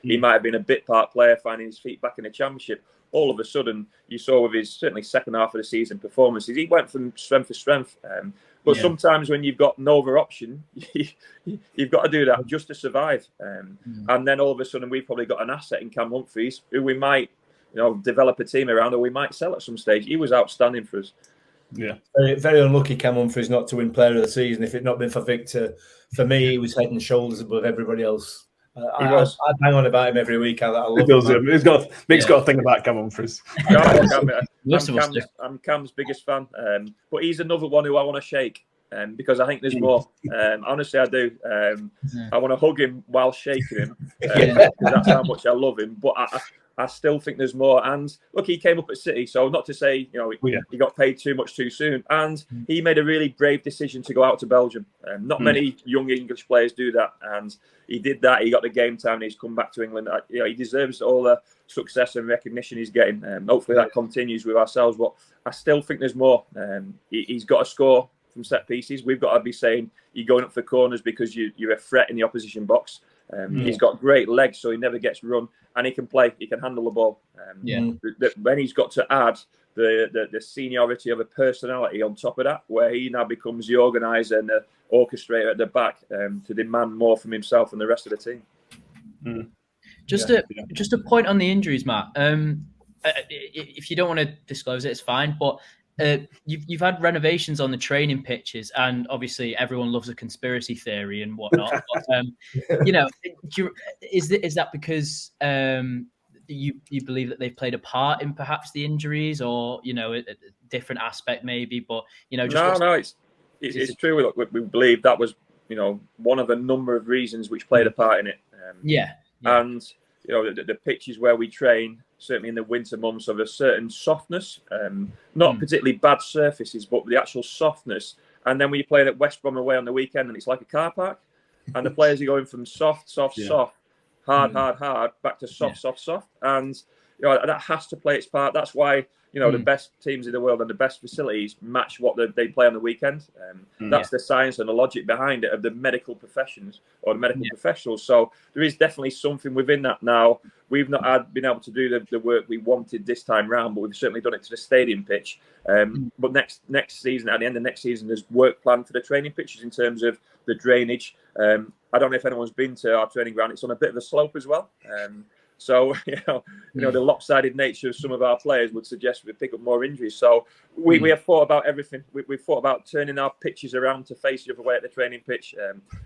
[SPEAKER 2] He might have been a bit part player, finding his feet back in the Championship. All of a sudden, you saw with his certainly second half of the season performances, he went from strength to strength. But sometimes when you've got no other option, you've got to do that just to survive. And then all of a sudden, we've probably got an asset in Cam Humphreys who we might, develop a team around, or we might sell at some stage. He was outstanding for us.
[SPEAKER 1] Yeah,
[SPEAKER 3] very, very unlucky Cam Humphreys not to win Player of the Season. If it not been for Victor, for me, he was head and shoulders above everybody else. I bang on about him every week. I love him.
[SPEAKER 1] Mick's got a thing about Cam Humphreys.
[SPEAKER 2] I'm Cam's biggest fan, but he's another one who I want to shake, because I think there's more. Honestly, I do. I want to hug him while shaking him. That's how much I love him. But I still think there's more. And look, he came up at City, so not to say he got paid too much too soon. And he made a really brave decision to go out to Belgium. Not many young English players do that, and he did that. He got the game time, and he's come back to England. He deserves all the success and recognition he's getting. Hopefully that continues with ourselves. But I still think there's more. He's got to score from set pieces. We've got to be saying you're going up for corners because you're a threat in the opposition box. He's got great legs, so he never gets run, and he can play. He can handle the ball. Then he's got to add the seniority of a personality on top of that, where he now becomes the organizer and the orchestrator at the back, to demand more from himself and the rest of the team.
[SPEAKER 5] Just a point on the injuries, Matt. If you don't want to disclose it, it's fine. But you've had renovations on the training pitches, and obviously everyone loves a conspiracy theory and whatnot. But, is that because you believe that they've played a part in perhaps the injuries, or a different aspect maybe? But
[SPEAKER 2] it's true. We believe that was one of a number of reasons which played a part in it. And the pitches where we train, certainly in the winter months, of a certain softness, not particularly bad surfaces, but the actual softness. And then when you play at West Brom away on the weekend, and it's like a car park, and the players are going from soft, hard, back to soft. And that has to play its part. That's why the best teams in the world and the best facilities match what they play on the weekend. That's the science and the logic behind it of the medical professions or the medical professionals. So there is definitely something within that now. We've not been able to do the work we wanted this time round, but we've certainly done it to the stadium pitch. But next season, at the end of next season, there's work planned for the training pitches in terms of the drainage. I don't know if anyone's been to our training ground. It's on a bit of a slope as well. So, the lopsided nature of some of our players would suggest we pick up more injuries. So we have thought about everything. We've thought about turning our pitches around to face the other way at the training pitch.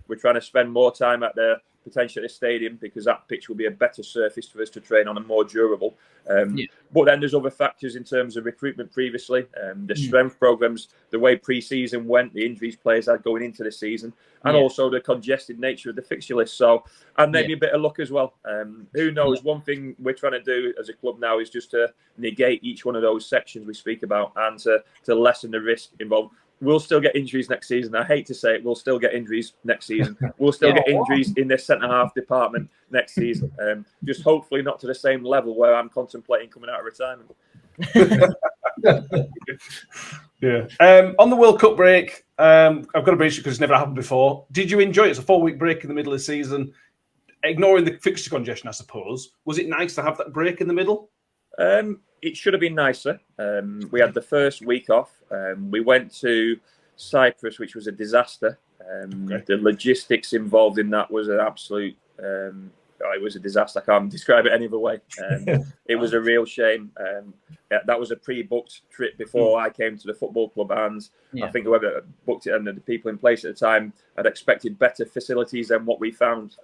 [SPEAKER 2] We're trying to spend more time at the potential at the stadium, because that pitch will be a better surface for us to train on and more durable. But then there's other factors in terms of recruitment previously, the strength programs, the way pre-season went, the injuries players had going into the season, and also the congested nature of the fixture list. So, and maybe a bit of luck as well. Who knows? One thing we're trying to do as a club now is just to negate each one of those sections we speak about, and to lessen the risk involved. we'll still get injuries next season. I hate to say it, we'll still get injuries next season. We'll still get injuries in the centre-half department next season. Just hopefully not to the same level where I'm contemplating coming out of retirement.
[SPEAKER 1] Yeah. On the World Cup break, I've got to breach it because it's never happened before. Did you enjoy it? It's a 4-week break in the middle of the season. Ignoring the fixture congestion, I suppose. Was it nice to have that break in the middle?
[SPEAKER 2] It should have been nicer. We had the first week off. We went to Cyprus, which was a disaster. The logistics involved in that was an absolute... it was a disaster. I can't describe it any other way. It was a real shame. That was a pre-booked trip before I came to the football club, and I think whoever booked it and the people in place at the time had expected better facilities than what we found.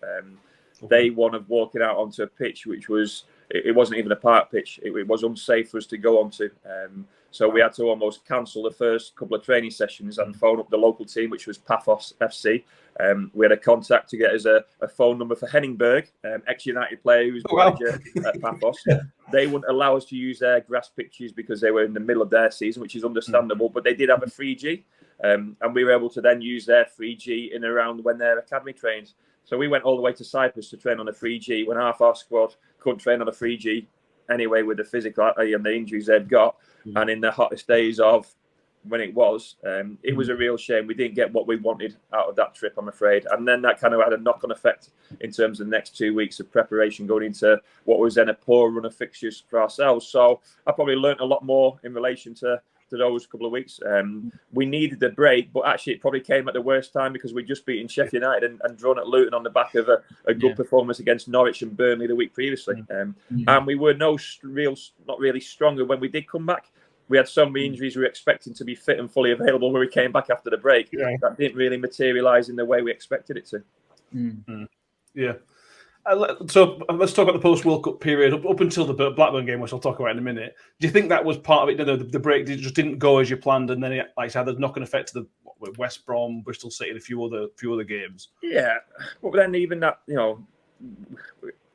[SPEAKER 2] They wanted walking out onto a pitch which was... It wasn't even a park pitch. It was unsafe for us to go onto. So we had to almost cancel the first couple of training sessions and phone up the local team, which was Paphos FC. We had a contact to get us a phone number for Henningberg, ex-United player who was manager at Paphos. They wouldn't allow us to use their grass pitches because they were in the middle of their season, which is understandable. But they did have a 3G, and we were able to then use their 3G in and around when their academy trains. So we went all the way to Cyprus to train on a 3G when half our squad couldn't train on a 3G anyway with the physical and the injuries they've got. And in the hottest days of when it was a real shame. We didn't get what we wanted out of that trip, I'm afraid. And then that kind of had a knock-on effect in terms of the next 2 weeks of preparation going into what was then a poor run of fixtures for ourselves. So I probably learnt a lot more in relation to those couple of weeks. We needed the break, but actually it probably came at the worst time because we'd just beaten Sheffield United and drawn at Luton on the back of a good performance against Norwich and Burnley the week previously. And we were not really stronger when we did come back. We had so many injuries we were expecting to be fit and fully available when we came back after the break. That didn't really materialise in the way we expected it to.
[SPEAKER 1] Yeah. So let's talk about the post-World Cup period up until the Blackburn game, which I'll talk about in a minute. Do you think that was part of it? The break just didn't go as you planned, and then it, like I said, had a knock-on effect to the West Brom, Bristol City, and a few other games. Yeah,
[SPEAKER 2] but then even that, the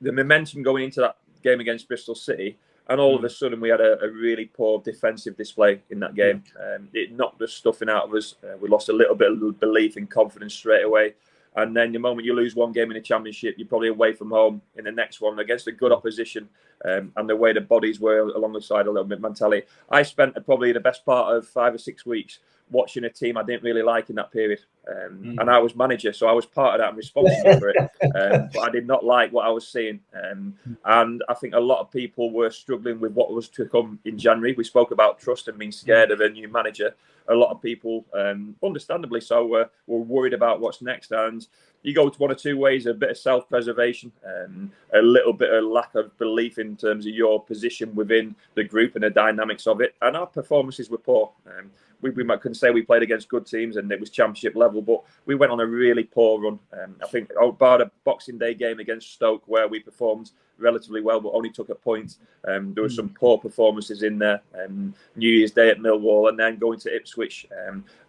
[SPEAKER 2] momentum going into that game against Bristol City, and all of a sudden we had a really poor defensive display in that game. It knocked the stuffing out of us. We lost a little bit of belief and confidence straight away. And then the moment you lose one game in the Championship, you're probably away from home in the next one against a good opposition. And the way the bodies were alongside a little bit mentality. I spent probably the best part of 5 or 6 weeks watching a team I didn't really like in that period. And I was manager, so I was part of that and responsible for it. But I did not like what I was seeing. And I think a lot of people were struggling with what was to come in January. We spoke about trust and being scared of a new manager. A lot of people, understandably so, were worried about what's next. And you go to one or two ways: a bit of self-preservation, a little bit of lack of belief in terms of your position within the group and the dynamics of it. And our performances were poor. We couldn't say we played against good teams and it was Championship level, but we went on a really poor run. I think, bar the Boxing Day game against Stoke, where we performed relatively well but only took a point. There were some poor performances in there. New Year's Day at Millwall, and then going to Ipswich.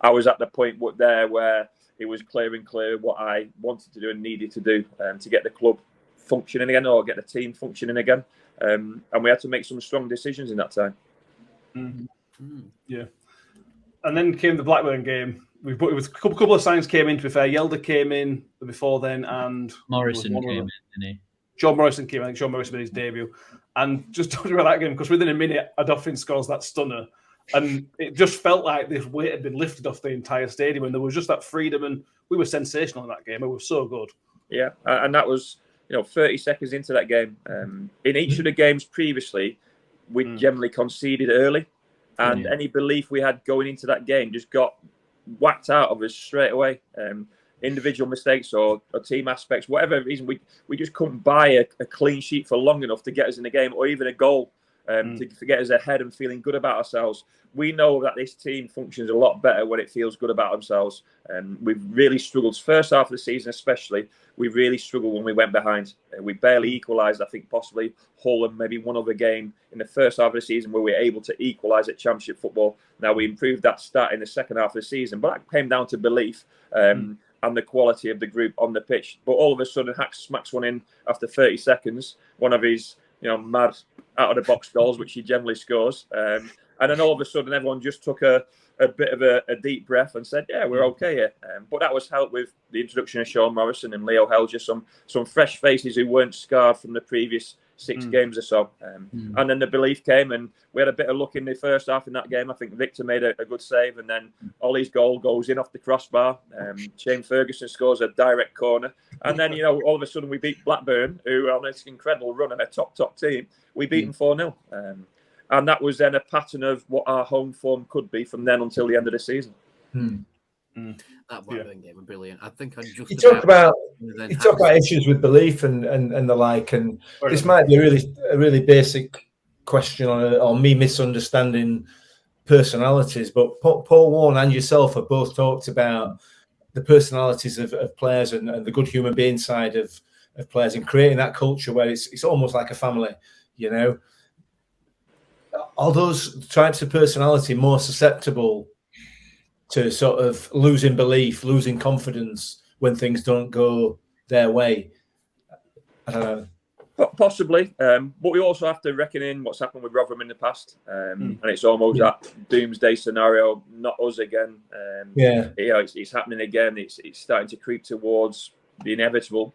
[SPEAKER 2] I was at the point there where it was clear what I wanted to do and needed to do to get the club functioning again, or get the team functioning again. And we had to make some strong decisions in that time.
[SPEAKER 1] Yeah. And then came the Blackburn game. It was a couple of signs came in, to be fair. Yelder came in before then, and
[SPEAKER 5] Morrison came in, didn't he?
[SPEAKER 1] John Morrison came in. I think John Morrison made his debut. And just talking about that game, because within a minute, Adolfin scores that stunner. And it just felt like this weight had been lifted off the entire stadium, and there was just that freedom, and we were sensational in that game. It was so good.
[SPEAKER 2] Yeah, and that was 30 seconds into that game. In each of the games previously, we generally conceded early. And any belief we had going into that game just got whacked out of us straight away. Individual mistakes or team aspects, whatever reason, we just couldn't buy a clean sheet for long enough to get us in the game, or even a goal to get us ahead and feeling good about ourselves. We know that this team functions a lot better when it feels good about themselves. We've really struggled, first half of the season especially, we really struggled when we went behind. We barely equalised, I think possibly Hull and maybe one other game in the first half of the season where we were able to equalise at Championship football. Now, we improved that stat in the second half of the season, but that came down to belief and the quality of the group on the pitch. But all of a sudden, Hack smacks one in after 30 seconds, one of his mad out-of-the-box goals, which he generally scores. And then all of a sudden, everyone just took a bit of a deep breath and said, yeah, we're okay here. But that was helped with the introduction of Sean Morrison and Leo Helger, some fresh faces who weren't scarred from the previous 6 games or so. And then the belief came, and we had a bit of luck in the first half in that game. I think Victor made a good save, and then Ollie's goal goes in off the crossbar. Shane Ferguson scores a direct corner. And then, all of a sudden we beat Blackburn, who are on this incredible run and a top team. We beat them 4-0. And that was then a pattern of what our home form could be from then until the end of the season.
[SPEAKER 4] That Blackburn game was brilliant. I think I just
[SPEAKER 3] you talk about issues with belief and the like, and this might be a really basic question on me misunderstanding personalities, but Paul Warne and yourself have both talked about the personalities of players and the good human being side of players, and creating that culture where it's almost like a family. Are those types of personality more susceptible to sort of losing belief, losing confidence when things don't go their way? I don't know.
[SPEAKER 2] Possibly, but we also have to reckon in what's happened with Rotherham in the past, and it's almost that doomsday scenario, not us again. It's happening again. It's starting to creep towards the inevitable.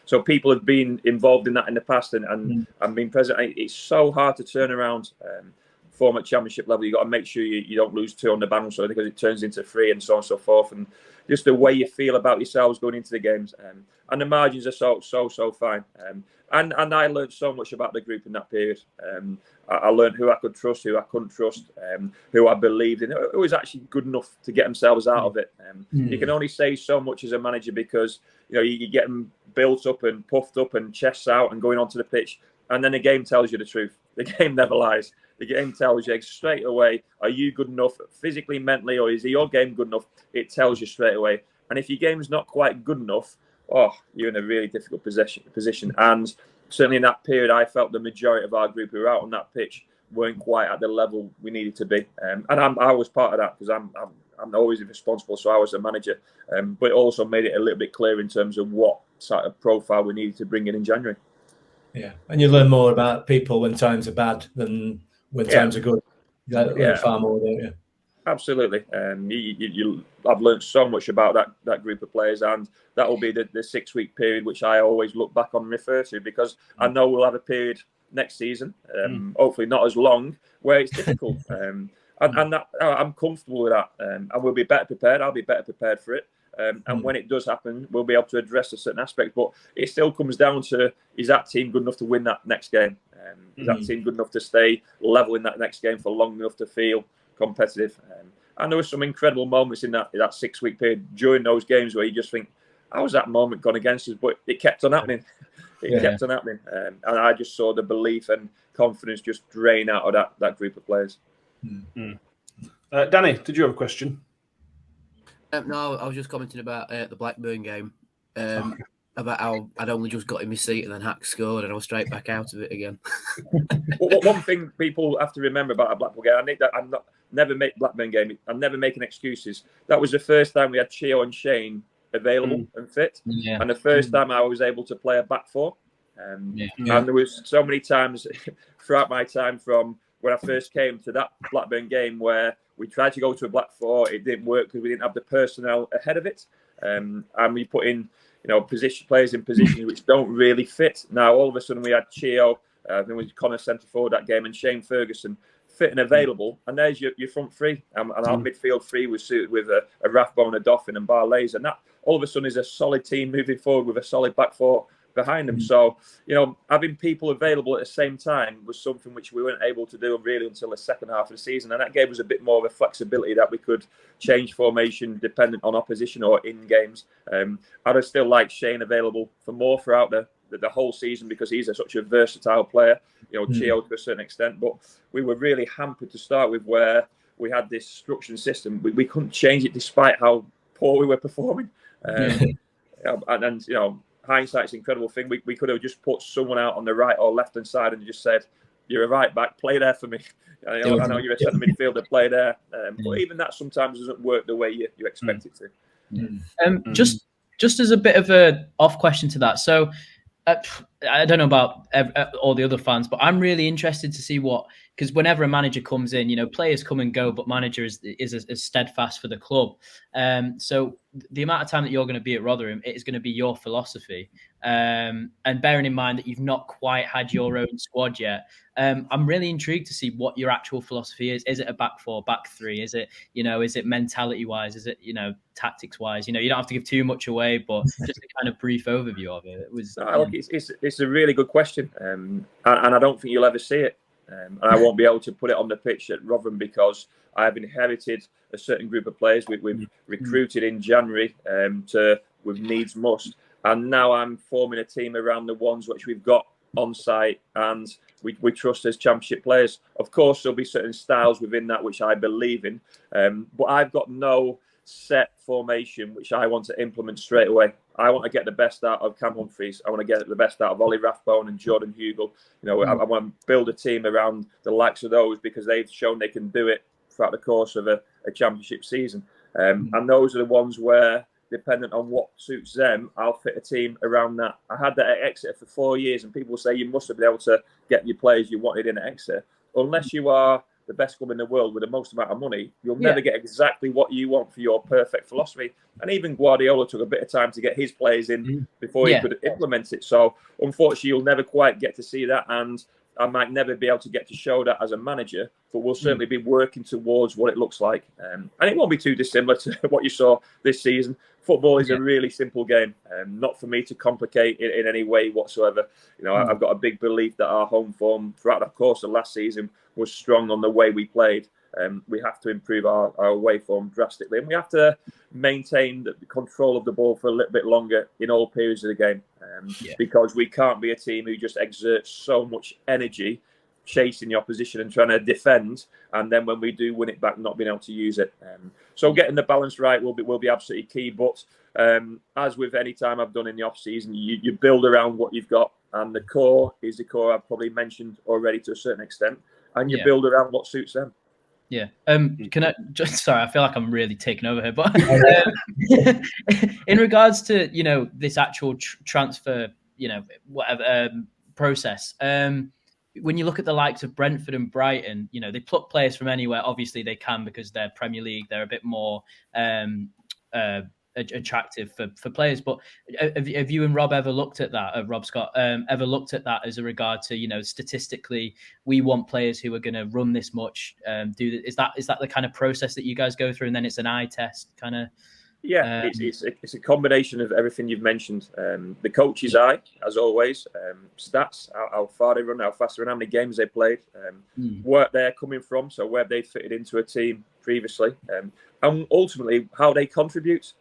[SPEAKER 2] So people have been involved in that in the past and been present. It's so hard to turn around. Form at championship level, you got to make sure you don't lose 2 on the bounce, because it turns into 3 and so on and so forth, and just the way you feel about yourselves going into the games, and the margins are so fine, and I learned so much about the group in that period. I learned who I could trust, who I couldn't trust, who I believed in, who was actually good enough to get themselves out of it. You can only say so much as a manager, because you get them built up and puffed up and chests out and going onto the pitch, and then the game tells you the truth. The game never lies. The game tells you straight away, are you good enough physically, mentally, or is your game good enough? It tells you straight away. And if your game's not quite good enough, you're in a really difficult position. And certainly in that period, I felt the majority of our group who were out on that pitch weren't quite at the level we needed to be. And I was part of that, because I'm always responsible, so I was the manager. But it also made it a little bit clear in terms of what sort of profile we needed to bring in January.
[SPEAKER 3] Yeah, and you learn more about people when times are bad than when times are good. Far more, don't you?
[SPEAKER 2] Absolutely. I've learned so much about that group of players, and that will be the 6-week period which I always look back on and refer to, because I know we'll have a period next season, hopefully not as long, where it's difficult. And that, I'm comfortable with that, and we'll be better prepared. I'll be better prepared for it. And when it does happen, we'll be able to address a certain aspect. But it still comes down to, is that team good enough to win that next game? Is that team good enough to stay level in that next game for long enough to feel competitive? And there were some incredible moments in that 6-week period during those games where you just think, how has that moment gone against us? But it kept on happening. It kept on happening. And I just saw the belief and confidence just drain out of that group of players.
[SPEAKER 1] Danny, did you have a question?
[SPEAKER 4] No, I was just commenting about the Blackburn game, about how I'd only just got in my seat and then Hack scored and I was straight back out of it again.
[SPEAKER 2] One thing people have to remember about a Blackburn game, I'm never making excuses. That was the first time we had Chio and Shane available and fit, and the first time I was able to play a back 4. And there was so many times throughout my time from when I first came to that Blackburn game where we tried to go to a back 4, it didn't work because we didn't have the personnel ahead of it, and we put in players in positions which don't really fit. Now all of a sudden we had Chio, then we Connor centre forward that game, and Shane Ferguson fit and available, and there's your front 3, and our midfield 3 was suited with a Rathbone, a Dauphin, and Barlays, and that all of a sudden is a solid team moving forward with a solid back 4 behind them. So, having people available at the same time was something which we weren't able to do really until the second half of the season. And that gave us a bit more of a flexibility that we could change formation dependent on opposition or in games. I'd have still liked Shane available for more throughout the whole season, because he's such a versatile player, Chio to a certain extent. But we were really hampered to start with, where we had this structured system. We couldn't change it despite how poor we were performing. Hindsight's an incredible thing. We could have just put someone out on the right or left hand side and just said, "You're a right back, play there for me." I know you're a centre midfielder, play there. But even that sometimes doesn't work the way you expect it to.
[SPEAKER 5] Just as a bit of a off question to that. So, I don't know about all the other fans, but I'm really interested to see because whenever a manager comes in, players come and go, but manager is steadfast for the club. So the amount of time that you're going to be at Rotherham, it is going to be your philosophy. And bearing in mind that you've not quite had your own squad yet, I'm really intrigued to see what your actual philosophy is. Is it a back four, back three? Is it, is it mentality wise? Is it, tactics wise? You don't have to give too much away, but just a kind of brief overview of it. It was.
[SPEAKER 2] Look, it's a really good question, and I don't think you'll ever see it. And I won't be able to put it on the pitch at Rotherham because I have inherited a certain group of players. We've recruited in January with needs must. And now I'm forming a team around the ones which we've got on site and we trust as championship players. Of course, there'll be certain styles within that which I believe in. But I've got no set formation which I want to implement straight away. I want to get the best out of Cam Humphreys. I want to get the best out of Ollie Rathbone and Jordan Hugel. I want to build a team around the likes of those because they've shown they can do it throughout the course of a championship season. And those are the ones where, dependent on what suits them, I'll fit a team around that. I had that at Exeter for 4 years, and people say you must have been able to get your players you wanted in at Exeter. Unless you are the best club in the world with the most amount of money, you'll never get exactly what you want for your perfect philosophy. And even Guardiola took a bit of time to get his players in before he could implement it. So unfortunately, you'll never quite get to see that. And I might never be able to get to show that as a manager, but we'll certainly be working towards what it looks like. And it won't be too dissimilar to what you saw this season. Football is a really simple game, not for me to complicate it in any way whatsoever. I've got a big belief that our home form throughout the course of last season was strong on the way we played. We have to improve our away form drastically, and we have to maintain the control of the ball for a little bit longer in all periods of the game, because we can't be a team who just exerts so much energy chasing the opposition and trying to defend, and then when we do win it back, not being able to use it. So getting the balance right will be absolutely key. But as with any time I've done in the off season, you build around what you've got, and the core is the core I've probably mentioned already to a certain extent, and you build around what suits them.
[SPEAKER 5] Yeah. Can I just, sorry, I feel like I'm really taking over here, but in regards to, this actual transfer, whatever process, when you look at the likes of Brentford and Brighton, they pluck players from anywhere. Obviously they can because they're Premier League. They're a bit more attractive for players. But have you and Rob ever looked at that? Rob Scott, ever looked at that as a regard to, statistically, we want players who are going to run this much? Is that the kind of process that you guys go through, and then it's an eye test kind of?
[SPEAKER 2] Yeah, it's a combination of everything you've mentioned. The coach's eye, as always, stats, how far they run, how fast they run, how many games they played, where they're coming from, so where they fitted into a team previously, and ultimately how they contribute.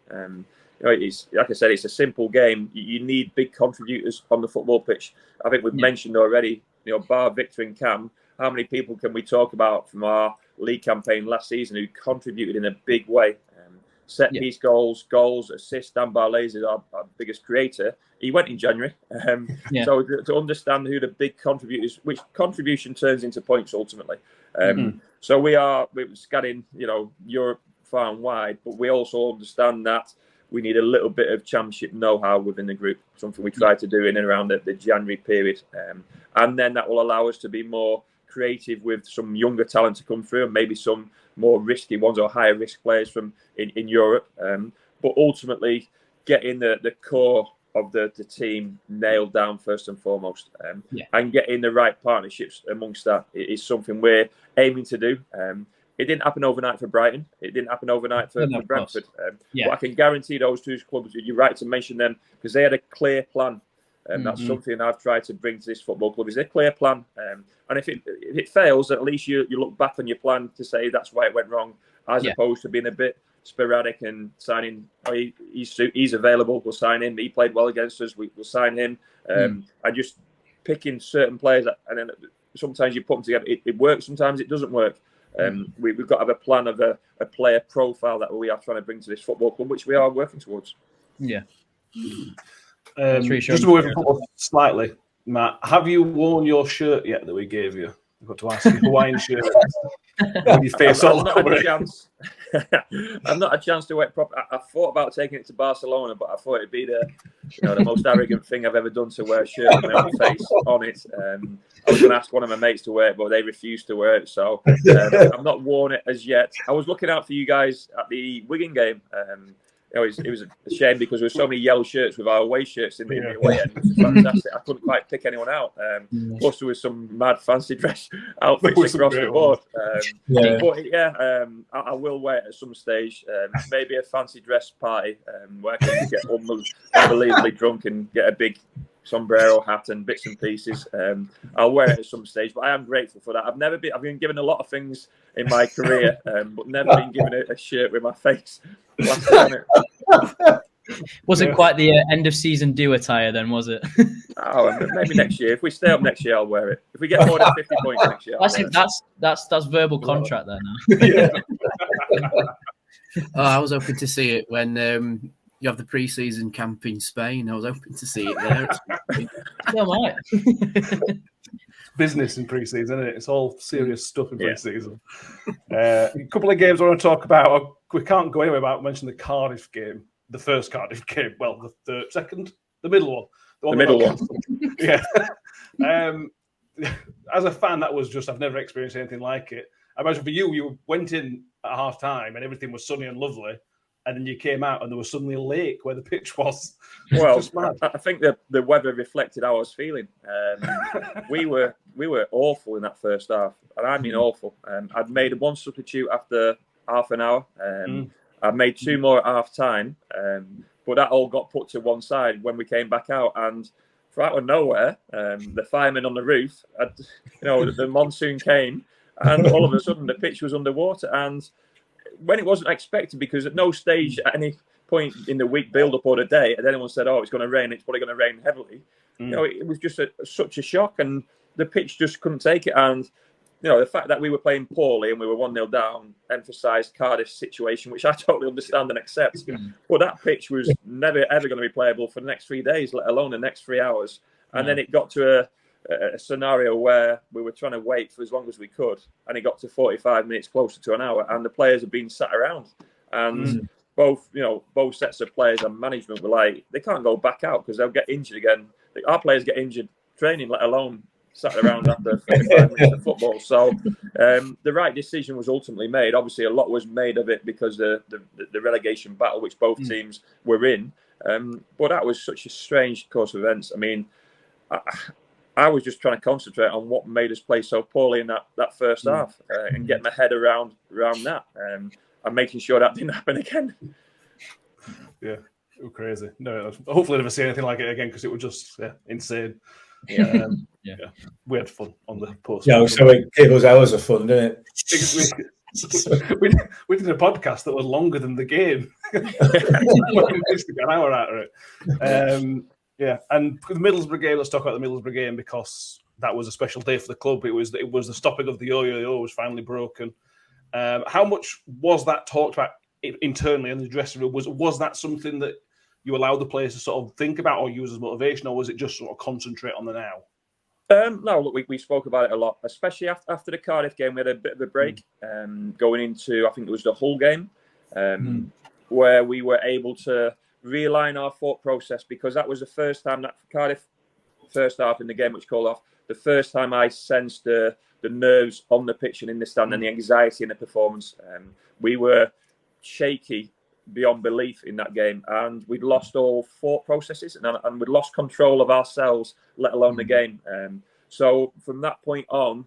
[SPEAKER 2] It's, like I said, it's a simple game. You need big contributors on the football pitch. I think we've mentioned already, bar Victor and Cam, how many people can we talk about from our league campaign last season who contributed in a big way? Set piece goals, assists. Dan Barlays is our biggest creator. He went in January. So to understand who the big contributors, which contribution turns into points ultimately. So we're scanning, Europe far and wide, but we also understand that we need a little bit of championship know-how within the group, something we try to do in and around the January period. And then that will allow us to be more creative with some younger talent to come through, and maybe some more risky ones or higher risk players from in Europe. But ultimately, getting the core of the team nailed down first and foremost, and getting the right partnerships amongst that is something we're aiming to do. It didn't happen overnight for Brighton. It didn't happen overnight for Brentford. But I can guarantee those two clubs, you're right to mention them, because they had a clear plan. And that's something I've tried to bring to this football club, is a clear plan. And if it fails, at least you look back on your plan to say that's why it went wrong, as opposed to being a bit sporadic and signing, he's available, we'll sign him. He played well against us, we'll sign him. And just picking certain players, and then sometimes you put them together. It works, sometimes it doesn't work. We've got to have a plan of a player profile that we are trying to bring to this football club, which we are working towards.
[SPEAKER 5] Yeah.
[SPEAKER 1] Just to move forward slightly, Matt, have you worn your shirt yet that we gave you? I've got to ask you, Hawaiian shirt. With your face all over it.
[SPEAKER 2] I've not had a chance to wear it proper. I thought about taking it to Barcelona, but I thought it'd be the most arrogant thing I've ever done to wear a shirt with my own face on it. I was going to ask one of my mates to wear it, but they refused to wear it. So I've not worn it as yet. I was looking out for you guys at the Wigan game. It was a shame because there were so many yellow shirts with our away shirts in the away end, which was fantastic. I couldn't quite pick anyone out. Plus, there was some mad fancy dress outfits across the board. I will wear it at some stage. Maybe a fancy dress party where I can get unbelievably drunk and get a big sombrero hat and bits and pieces. I'll wear it at some stage, but I am grateful for that. I've been given a lot of things in my career, but never been given a shirt with my face plastered on it.
[SPEAKER 5] Wasn't quite the end of season do attire then, was it?
[SPEAKER 2] Oh, maybe next year. If we stay up next year, I'll wear it. If we get more than 50 points next year,
[SPEAKER 5] that's verbal contract there now.
[SPEAKER 4] I was hoping to see it when you have the pre-season camp in Spain. I was hoping to see it there.
[SPEAKER 5] So am I.
[SPEAKER 1] Business in pre-season, isn't it? It's all serious stuff in pre-season. A couple of games I want to talk about. We can't go anywhere without mentioning the Cardiff game, the first Cardiff game. Well, the second, the middle one. The middle one. Yeah. As a fan, that was just, I've never experienced anything like it. I imagine for you, you went in at half time and everything was sunny and lovely. And then you came out and there was suddenly a lake where the pitch was.
[SPEAKER 2] Well, I think the weather reflected how I was feeling. We were awful in that first half, and I mean awful. I'd made one substitute after half an hour. I made two more at half time, but that all got put to one side when we came back out. And from out of nowhere, the firemen on the roof, the monsoon came, and all of a sudden the pitch was underwater. And when it wasn't expected, because at no stage at any point in the week build-up or the day had anyone said, "Oh, it's going to rain. It's probably going to rain heavily." It was just such a shock, and the pitch just couldn't take it. And the fact that we were playing poorly and we were 1-0 down emphasised Cardiff's situation, which I totally understand and accept. But that pitch was never ever going to be playable for the next 3 days, let alone the next 3 hours. And then it got to a scenario where we were trying to wait for as long as we could, and it got to 45 minutes, closer to an hour, and the players had been sat around. And both sets of players and management were like, they can't go back out because they'll get injured again. Our players get injured training, let alone sat around after 45 minutes of football. So the right decision was ultimately made. Obviously, a lot was made of it because the relegation battle, which both teams were in. But that was such a strange course of events. I mean, I was just trying to concentrate on what made us play so poorly in that first half and get my head around that and making sure that didn't happen again.
[SPEAKER 1] Yeah, it was crazy. No, hopefully never see anything like it again because it was just insane.
[SPEAKER 2] Yeah.
[SPEAKER 1] We had fun on the post.
[SPEAKER 3] Yeah, so it gave us hours of fun, didn't it?
[SPEAKER 1] we did a podcast that was longer than the game. We managed to get an hour out of it. Yeah, and the Middlesbrough game. Let's talk about the Middlesbrough game because that was a special day for the club. It was the stopping of the yo-yo-yo was finally broken. How much was that talked about internally in the dressing room? Was that something that you allowed the players to sort of think about or use as motivation, or was it just sort of concentrate on the now?
[SPEAKER 2] No, look, we spoke about it a lot, especially after the Cardiff game. We had a bit of a break going into, I think it was the Hull game, where we were able to realign our thought process, because that was the first time that Cardiff first half in the game, which called off, the first time I sensed the nerves on the pitch and in the stand and the anxiety in the performance. We were shaky beyond belief in that game, and we'd lost all thought processes and we'd lost control of ourselves, let alone the game. So from that point on,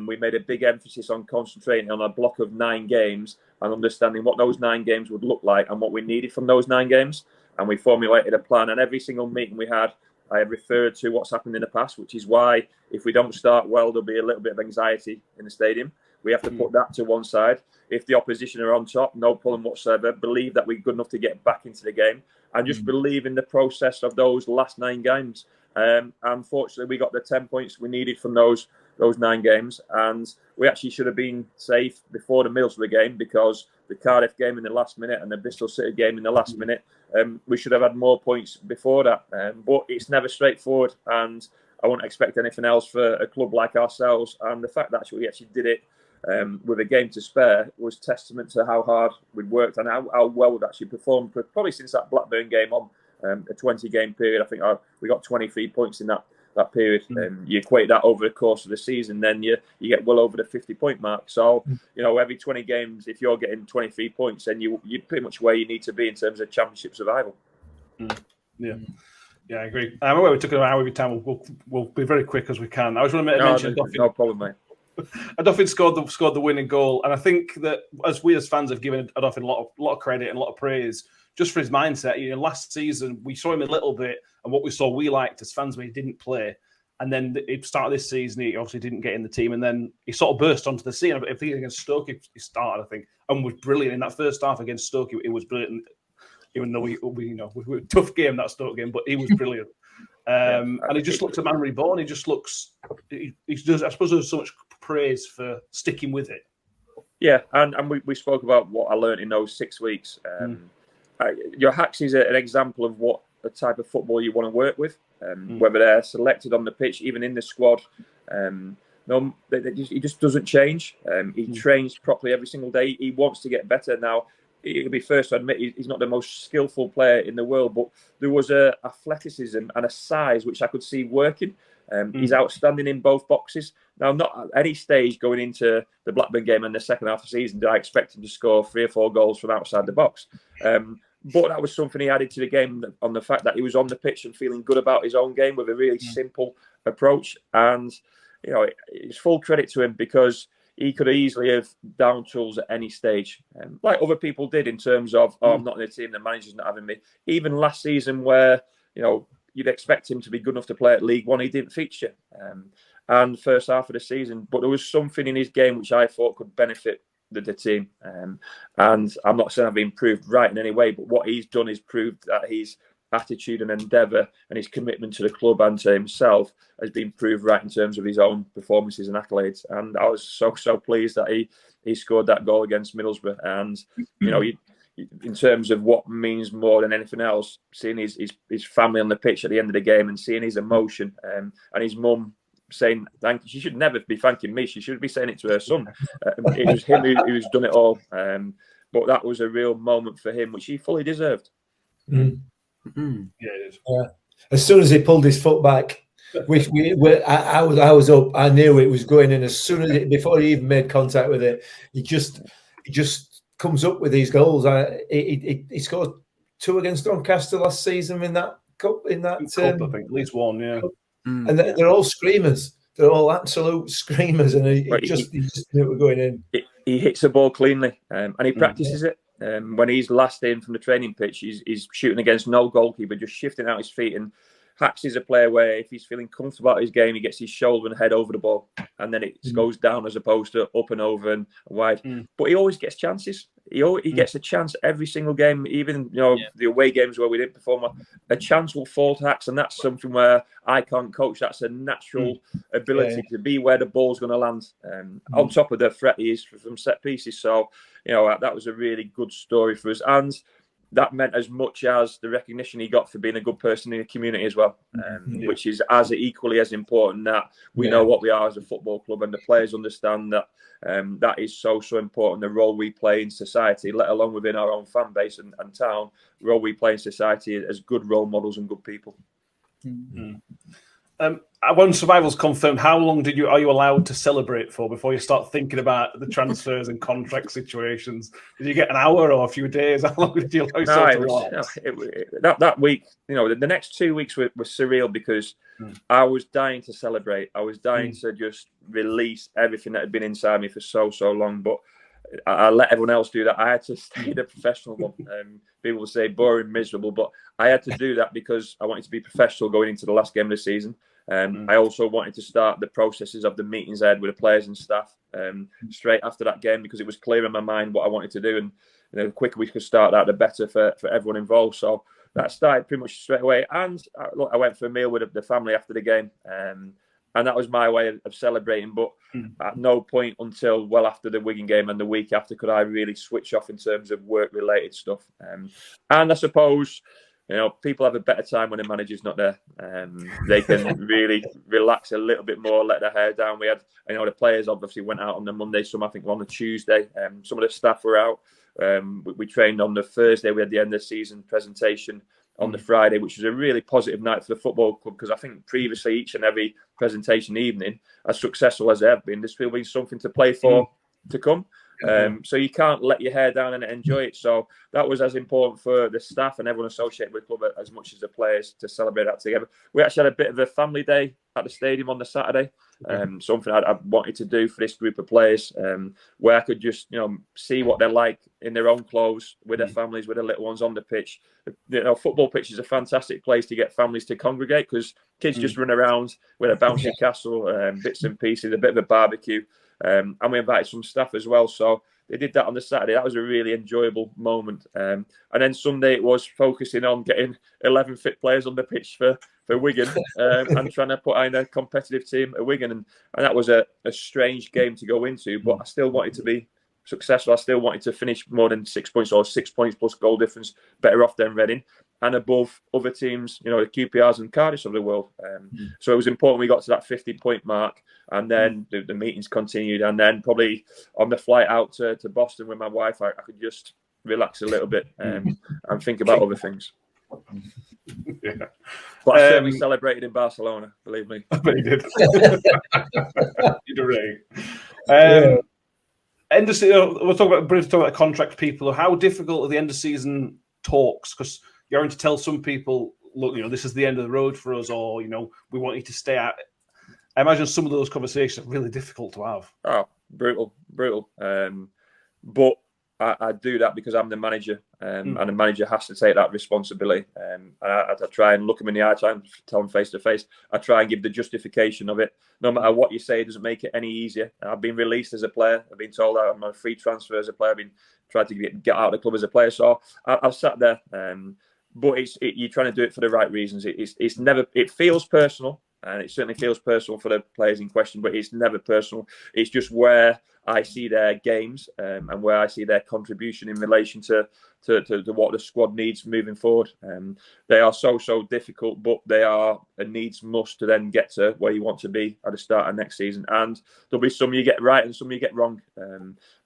[SPEAKER 2] we made a big emphasis on concentrating on a block of 9 games and understanding what those 9 games would look like and what we needed from those 9 games. And we formulated a plan, and every single meeting we had, I referred to what's happened in the past, which is why if we don't start well, there'll be a little bit of anxiety in the stadium. We have to put that to one side. If the opposition are on top, no problem whatsoever. Believe that we're good enough to get back into the game, and just believe in the process of those last 9 games. Unfortunately, we got the 10 points we needed from those 9 games, and we actually should have been safe before the Middlesbrough game, because the Cardiff game in the last minute and the Bristol City game in the last minute, we should have had more points before that. But it's never straightforward, and I wouldn't expect anything else for a club like ourselves. And the fact that we actually did it with a game to spare was testament to how hard we'd worked and how well we'd actually performed. Probably since that Blackburn game on a 20-game period, I think we got 23 points in that period. You equate that over the course of the season, then you get well over the 50-point mark. So, every 20 games, if you're getting 23 points, then you're pretty much where you need to be in terms of championship survival.
[SPEAKER 1] Yeah, I agree. I'm aware we took an hour every time. We'll be very quick as we can. I just want to mention
[SPEAKER 2] no problem, mate.
[SPEAKER 1] Duffin scored the winning goal, and I think that we as fans have given Duffin a lot of credit and a lot of praise just for his mindset. Last season we saw him a little bit, and what we saw we liked as fans, but he didn't play. And then at the start of this season, he obviously didn't get in the team, and then he sort of burst onto the scene. I think against Stoke he started, I think, and was brilliant in that first half against Stoke. It was brilliant, even though we were a tough game, that Stoke game, but he was brilliant. And he just looks a man reborn. He just looks. He does. I suppose there's so much praise for sticking with it.
[SPEAKER 2] Yeah, and we spoke about what I learned in those 6 weeks. Your Hacks is an example of what the type of football you want to work with, whether they're selected on the pitch, even in the squad. He just doesn't change. He trains properly every single day. He wants to get better. Now, he'll be first to admit he's not the most skillful player in the world, but there was a athleticism and a size which I could see working. He's outstanding in both boxes. Now, not at any stage going into the Blackburn game and the second half of the season did I expect him to score 3 or 4 goals from outside the box. But that was something he added to the game on the fact that he was on the pitch and feeling good about his own game with a really simple approach. And, it's full credit to him because he could easily have down tools at any stage, like other people did in terms of, I'm not in the team, the manager's not having me. Even last season where, you'd expect him to be good enough to play at League One, he didn't feature. And first half of the season, but there was something in his game which I thought could benefit the team. And I'm not saying I've been proved right in any way, but what he's done is proved that his attitude and endeavour and his commitment to the club and to himself has been proved right in terms of his own performances and accolades. And I was so pleased that he scored that goal against Middlesbrough. And, in terms of what means more than anything else, seeing his family on the pitch at the end of the game and seeing his emotion and his mum saying thank you. She should never be thanking me. She should be saying it to her son. It was him who's done it all. But that was a real moment for him, which he fully deserved.
[SPEAKER 1] Yeah, it is.
[SPEAKER 3] Yeah. As soon as he pulled his foot back, I was up. I knew it was going in as soon as before he even made contact with it. He just comes up with these goals. He scored 2 against Doncaster last season in that cup. I think
[SPEAKER 1] at least 1, yeah.
[SPEAKER 3] And they're all screamers. They're all absolute screamers, and he just knew it was going in.
[SPEAKER 2] He hits the ball cleanly, and he practices it. When he's last in from the training pitch, he's shooting against no goalkeeper, just shifting out his feet. And Hacks is a player where if he's feeling comfortable about his game, he gets his shoulder and head over the ball, and then it goes down as opposed to up and over and wide. But he always gets chances. He gets a chance every single game, even the away games where we didn't perform well. A chance will fall to Hacks, and that's something where I can't coach. That's a natural ability to be where the ball's going to land. On top of the threat he is from set pieces. So that was a really good story for us, and that meant as much as the recognition he got for being a good person in the community as well, which is as equally as important that we know what we are as a football club, and the players understand that that is so important, the role we play in society, let alone within our own fan base and town, the role we play in society as good role models and good people.
[SPEAKER 1] When survival's confirmed, how long are you allowed to celebrate for before you start thinking about the transfers and contract situations? Did you get an hour or a few days? How long did you allow yourself to relax?
[SPEAKER 2] That week, the next 2 weeks were surreal because I was dying to celebrate. I was dying to just release everything that had been inside me for so long. But I let everyone else do that. I had to stay the professional one. People will say boring, miserable, but I had to do that because I wanted to be professional going into the last game of the season. I also wanted to start the processes of the meetings I had with the players and staff straight after that game because it was clear in my mind what I wanted to do, and the quicker we could start that, the better for everyone involved. So that started pretty much straight away. And I went for a meal with the family after the game, and that was my way of celebrating. But at no point until well after the Wigan game and the week after could I really switch off in terms of work-related stuff. And I suppose, You know, people have a better time when a manager's not there. They can really relax a little bit more, let their hair down. We had, you know, the players obviously went out on the Monday, some I think were on the Tuesday. Some of the staff were out. We trained on the Thursday. We had the end of the season presentation on the Friday, which was a really positive night for the football club, because I think previously each and every presentation evening, as successful as they have been, there's still been something to play for to come. So you can't let your hair down and enjoy it. So that was as important for the staff and everyone associated with the club as much as the players to celebrate that together. We actually had a bit of a family day at the stadium on the Saturday. Something I wanted to do for this group of players, where I could just, you know, see what they're like in their own clothes, with their families, with their little ones on the pitch. You know, football pitch is a fantastic place to get families to congregate, because kids just run around with a bouncy castle, bits and pieces, a bit of a barbecue. And we invited some staff as well. So they did that on the Saturday. That was a really enjoyable moment. And then Sunday it was focusing on getting 11 fit players on the pitch for Wigan, and trying to put in a competitive team at Wigan. And that was a strange game to go into, but I still wanted to be successful. I still wanted to finish more than 6 points, or 6 points plus goal difference, better off than Reading, and above other teams, you know, the QPRs and Cardiffs of the world. So it was important we got to that 50-point mark, and then the meetings continued, and then probably on the flight out to Boston with my wife, I could just relax a little bit and think about other things. But I certainly celebrated in Barcelona, believe me.
[SPEAKER 1] I bet you did. You did right. End of season, we'll talk about contract people. How difficult are the end of season talks? Because you're having to tell some people, look, you know, this is the end of the road for us, or, you know, we want you to stay out. I imagine some of those conversations are really difficult to have. Oh,
[SPEAKER 2] brutal. But I do that because I'm the manager, and the manager has to take that responsibility. I try and look them in the eye, try and tell them face to face. I try and give the justification of it. No matter what you say, it doesn't make it any easier. I've been released as a player. I've been told that I'm on a free transfer as a player. I've been trying to get out of the club as a player. So I've sat there, but you're trying to do it for the right reasons. It's never. It feels personal. And it certainly feels personal for the players in question, but it's never personal. It's just where I see their games, and where I see their contribution in relation to what the squad needs moving forward. They are so difficult, but they are a needs must to then get to where you want to be at the start of next season. And there'll be some you get right and some you get wrong,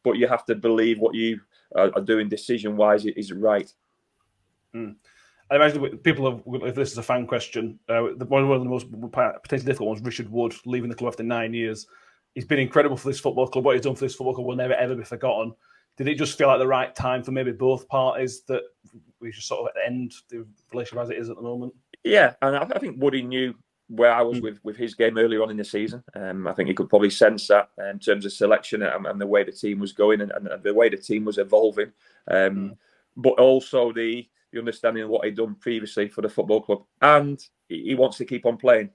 [SPEAKER 2] but you have to believe what you are doing decision-wise is right.
[SPEAKER 1] I imagine people, if this is a fan question, one of the most potentially difficult ones, Richard Wood, leaving the club after 9 years. He's been incredible for this football club. What he's done for this football club will never, ever be forgotten. Did it just feel like the right time for maybe both parties, that we just sort of end the relationship as it is at the moment?
[SPEAKER 2] Yeah, and I think Woody knew where I was with his game earlier on in the season. I think he could probably sense that in terms of selection and the way the team was going and the way the team was evolving. But also the understanding of what he'd done previously for the football club, and he wants to keep on playing.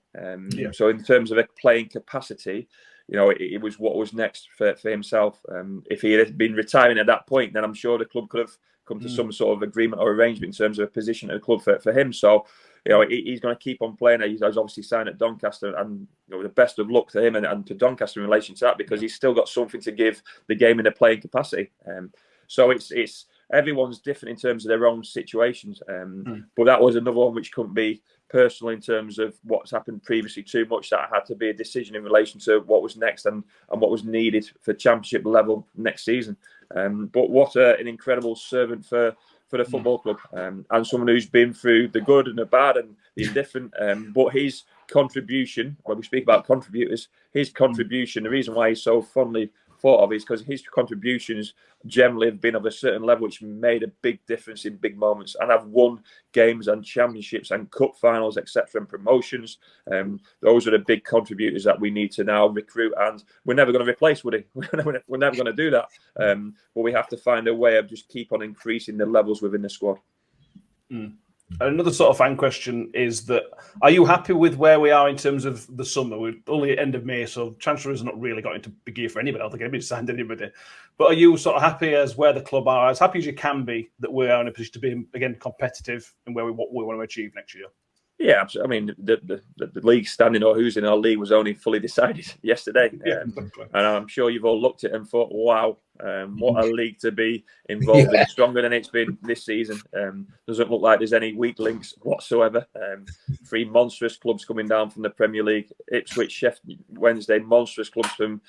[SPEAKER 2] So in terms of a playing capacity, you know, it was what was next for himself. If he had been retiring at that point, then I'm sure the club could have come to some sort of agreement or arrangement in terms of a position at the club for him. So, you know, he's going to keep on playing. He's obviously signed at Doncaster, and you know, the best of luck to him and to Doncaster in relation to that, because he's still got something to give the game in a playing capacity. So it's everyone's different in terms of their own situations. But that was another one which couldn't be personal in terms of what's happened previously too much, that had to be a decision in relation to what was next and what was needed for championship level next season. But what an incredible servant for the football club, and someone who's been through the good and the bad and the indifferent. But his contribution, when we speak about contributors, his contribution, the reason why he's so fondly thought of is because his contributions generally have been of a certain level, which made a big difference in big moments, and have won games and championships and cup finals, etc., and promotions. Those are the big contributors that we need to now recruit, and we're never going to replace Woody. We're never going to do that. But we have to find a way of just keep on increasing the levels within the squad.
[SPEAKER 1] Another sort of fan question is that, are you happy with where we are in terms of the summer? We're only at end of May, so transfer has not really got into big gear for anybody. I don't think anybody's signed anybody. But are you sort of happy as where the club are, as happy as you can be, that we are in a position to be, again, competitive in what we want to achieve next year?
[SPEAKER 2] Yeah, I mean, the league standing or who's in our league was only fully decided yesterday. And I'm sure you've all looked at it and thought, wow, What a league to be involved in, stronger than it's been this season. Doesn't look like there's any weak links whatsoever. 3 monstrous clubs coming down from the Premier League. Ipswich, Sheffield Wednesday, monstrous clubs from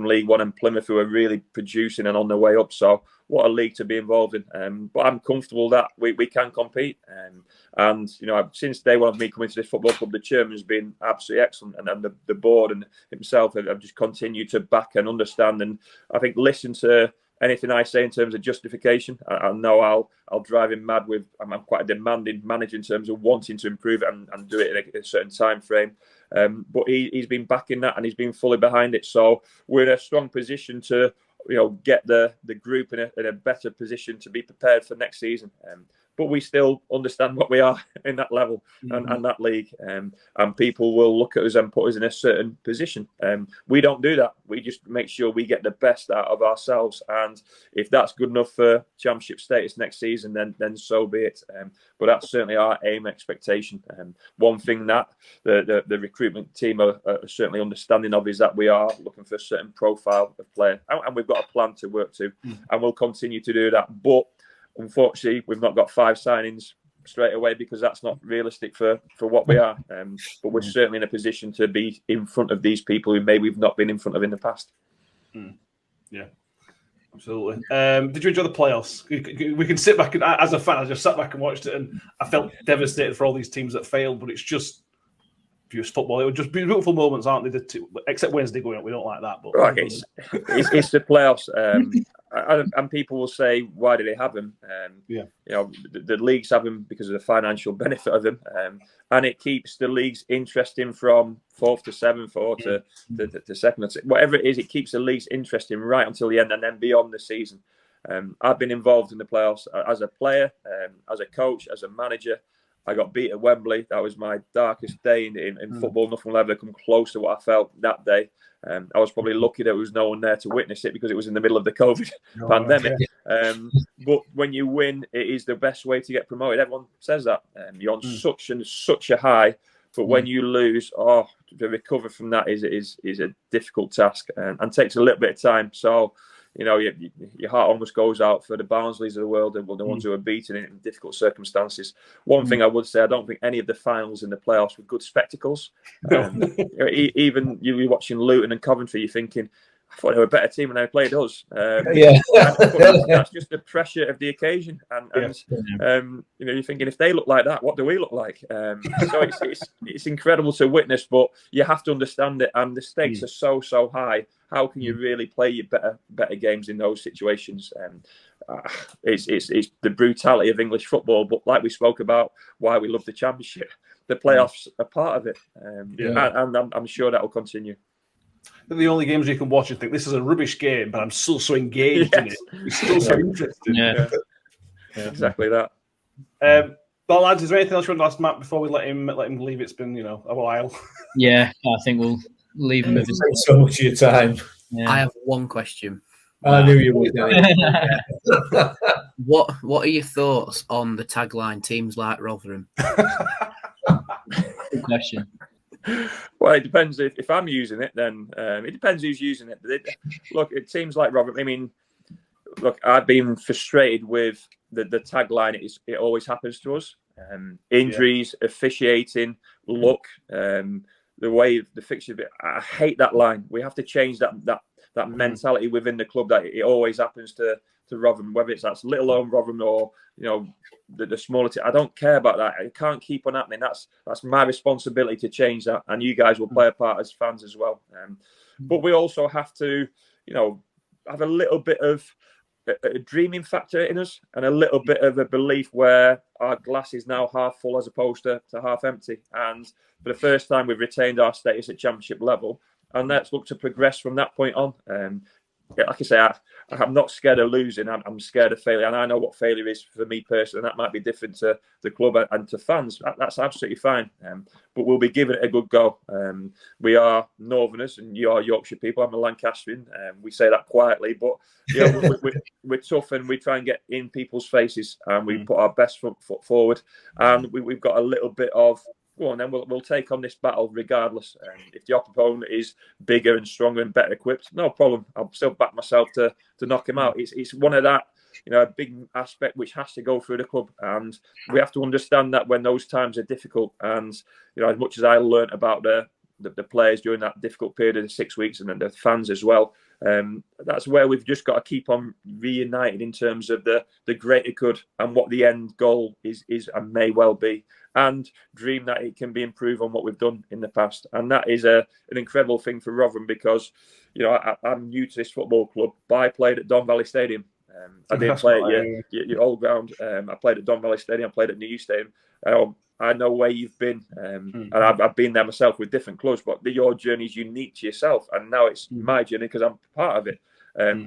[SPEAKER 2] League One, and Plymouth, who are really producing and on their way up. So what a league to be involved in. But I'm comfortable that we can compete. And, you know, since day one of me coming to this football club, the chairman's been absolutely excellent. And the board and himself have just continued to back and understand. And I think listen to anything I say in terms of justification. I know I'll drive him mad with. I'm quite a demanding manager in terms of wanting to improve it and do it in a certain time frame. But he's been backing that, and he's been fully behind it. So we're in a strong position to, you know, get the group in a better position to be prepared for next season. But we still understand what we are in that level and that league. And people will look at us and put us in a certain position. We don't do that. We just make sure we get the best out of ourselves. And if that's good enough for championship status next season, then so be it. But that's certainly our aim, expectation. One thing that the recruitment team are certainly understanding of is that we are looking for a certain profile of player. And we've got a plan to work to. And we'll continue to do that. But unfortunately, we've not got 5 signings straight away because that's not realistic for what we are. But we're certainly in a position to be in front of these people who maybe we've not been in front of in the past.
[SPEAKER 1] Yeah, absolutely. Did you enjoy the playoffs? We can sit back and, as a fan, I just sat back and watched it, and I felt devastated for all these teams that failed. But it's just football. It was just beautiful moments, aren't they? Except Wednesday going up, we don't like that. But
[SPEAKER 2] right, it's the playoffs. And people will say, why do they have them? You know, the leagues have them because of the financial benefit of them, and it keeps the leagues interesting from 4th to 7th or to 2nd, whatever it is. It keeps the leagues interesting right until the end, and then beyond the season. I've been involved in the playoffs as a player, as a coach, as a manager. I got beat at Wembley. That was my darkest day in football. Nothing will ever come close to what I felt that day. I was probably lucky that there was no one there to witness it because it was in the middle of the COVID pandemic. But when you win, it is the best way to get promoted. Everyone says that. You're on such a high. But when you lose, to recover from that is a difficult task and takes a little bit of time. So, you know, your heart almost goes out for the Barnsleys of the world and the ones who are beaten in difficult circumstances. One thing I would say, I don't think any of the finals in the playoffs were good spectacles. Even you watching Luton and Coventry, you're thinking, I thought they were a better team when they played us. That's just the pressure of the occasion. And you know, you're thinking, if they look like that, what do we look like? So it's incredible to witness, but you have to understand it. And the stakes are so high. How can you really play your better games in those situations? It's the brutality of English football. But like we spoke about, why we love the Championship, the playoffs are part of it. And I'm sure that will continue.
[SPEAKER 1] They're the only games you can watch and think this is a rubbish game, but I'm still so engaged in it. It's still so interesting.
[SPEAKER 2] Yeah. Exactly that.
[SPEAKER 1] Well, lads, is there anything else you want to ask Matt before we let him leave? It's been, you know, a while.
[SPEAKER 5] Yeah, I think we'll leave him with his...
[SPEAKER 3] so much of your time.
[SPEAKER 4] Yeah. I have one question.
[SPEAKER 3] I knew you would.
[SPEAKER 4] What are your thoughts on the tagline "Teams like Rotherham"?
[SPEAKER 5] Good question.
[SPEAKER 2] Well, it depends. If I'm using it, then it depends who's using it. But look, it seems like Rotherham. I mean, look, I've been frustrated with the tagline. It always happens to us. Injuries, officiating, luck, the way the fixture. I hate that line. We have to change that mentality within the club that it always happens to Rotherham, whether that's little old Rotherham or, you know, the smaller team. I don't care about that. It can't keep on happening. That's my responsibility to change that, and you guys will play a part as fans as well. But we also have to, you know, have a little bit of a dreaming factor in us and a little bit of a belief where our glass is now half full as opposed to half empty. And for the first time, we've retained our status at Championship level, and let's look to progress from that point on. Like I say, I'm not scared of losing. I'm scared of failure, and I know what failure is for me personally. And that might be different to the club and to fans. That's absolutely fine. But we'll be giving it a good go. We are Northerners, and you are Yorkshire people. I'm a Lancastrian. We say that quietly, but you know, we're tough, and we try and get in people's faces, and we put our best foot forward. And we've got a little bit of go on, then we'll take on this battle regardless. If the opponent is bigger and stronger and better equipped, no problem. I'll still back myself to knock him out. It's one of that, a big aspect which has to go through the club, and we have to understand that when those times are difficult. And as much as I learned about the players during that difficult period of the 6 weeks, and then the fans as well, that's where we've just got to keep on reunited in terms of the greater good and what the end goal is and may well be, and dream that it can be improved on what we've done in the past. And that is an incredible thing for Rotherham, because I'm new to this football club, but I played at Don Valley Stadium. I didn't play at your old ground. I played at Don Valley Stadium. I played at New Stadium. I know where you've been, and I've been there myself with different clubs, but your journey is unique to yourself, and now it's my journey because I'm part of it.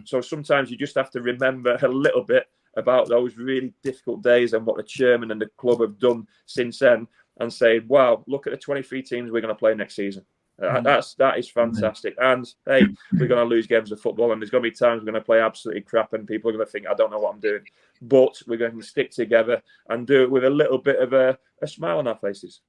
[SPEAKER 2] So sometimes you just have to remember a little bit about those really difficult days and what the chairman and the club have done since then, and say, wow, look at the 23 teams we're going to play next season. That is fantastic. And hey, we're going to lose games of football, and there's going to be times we're going to play absolutely crap, and people are going to think I don't know what I'm doing. But we're going to stick together and do it with a little bit of a smile on our faces.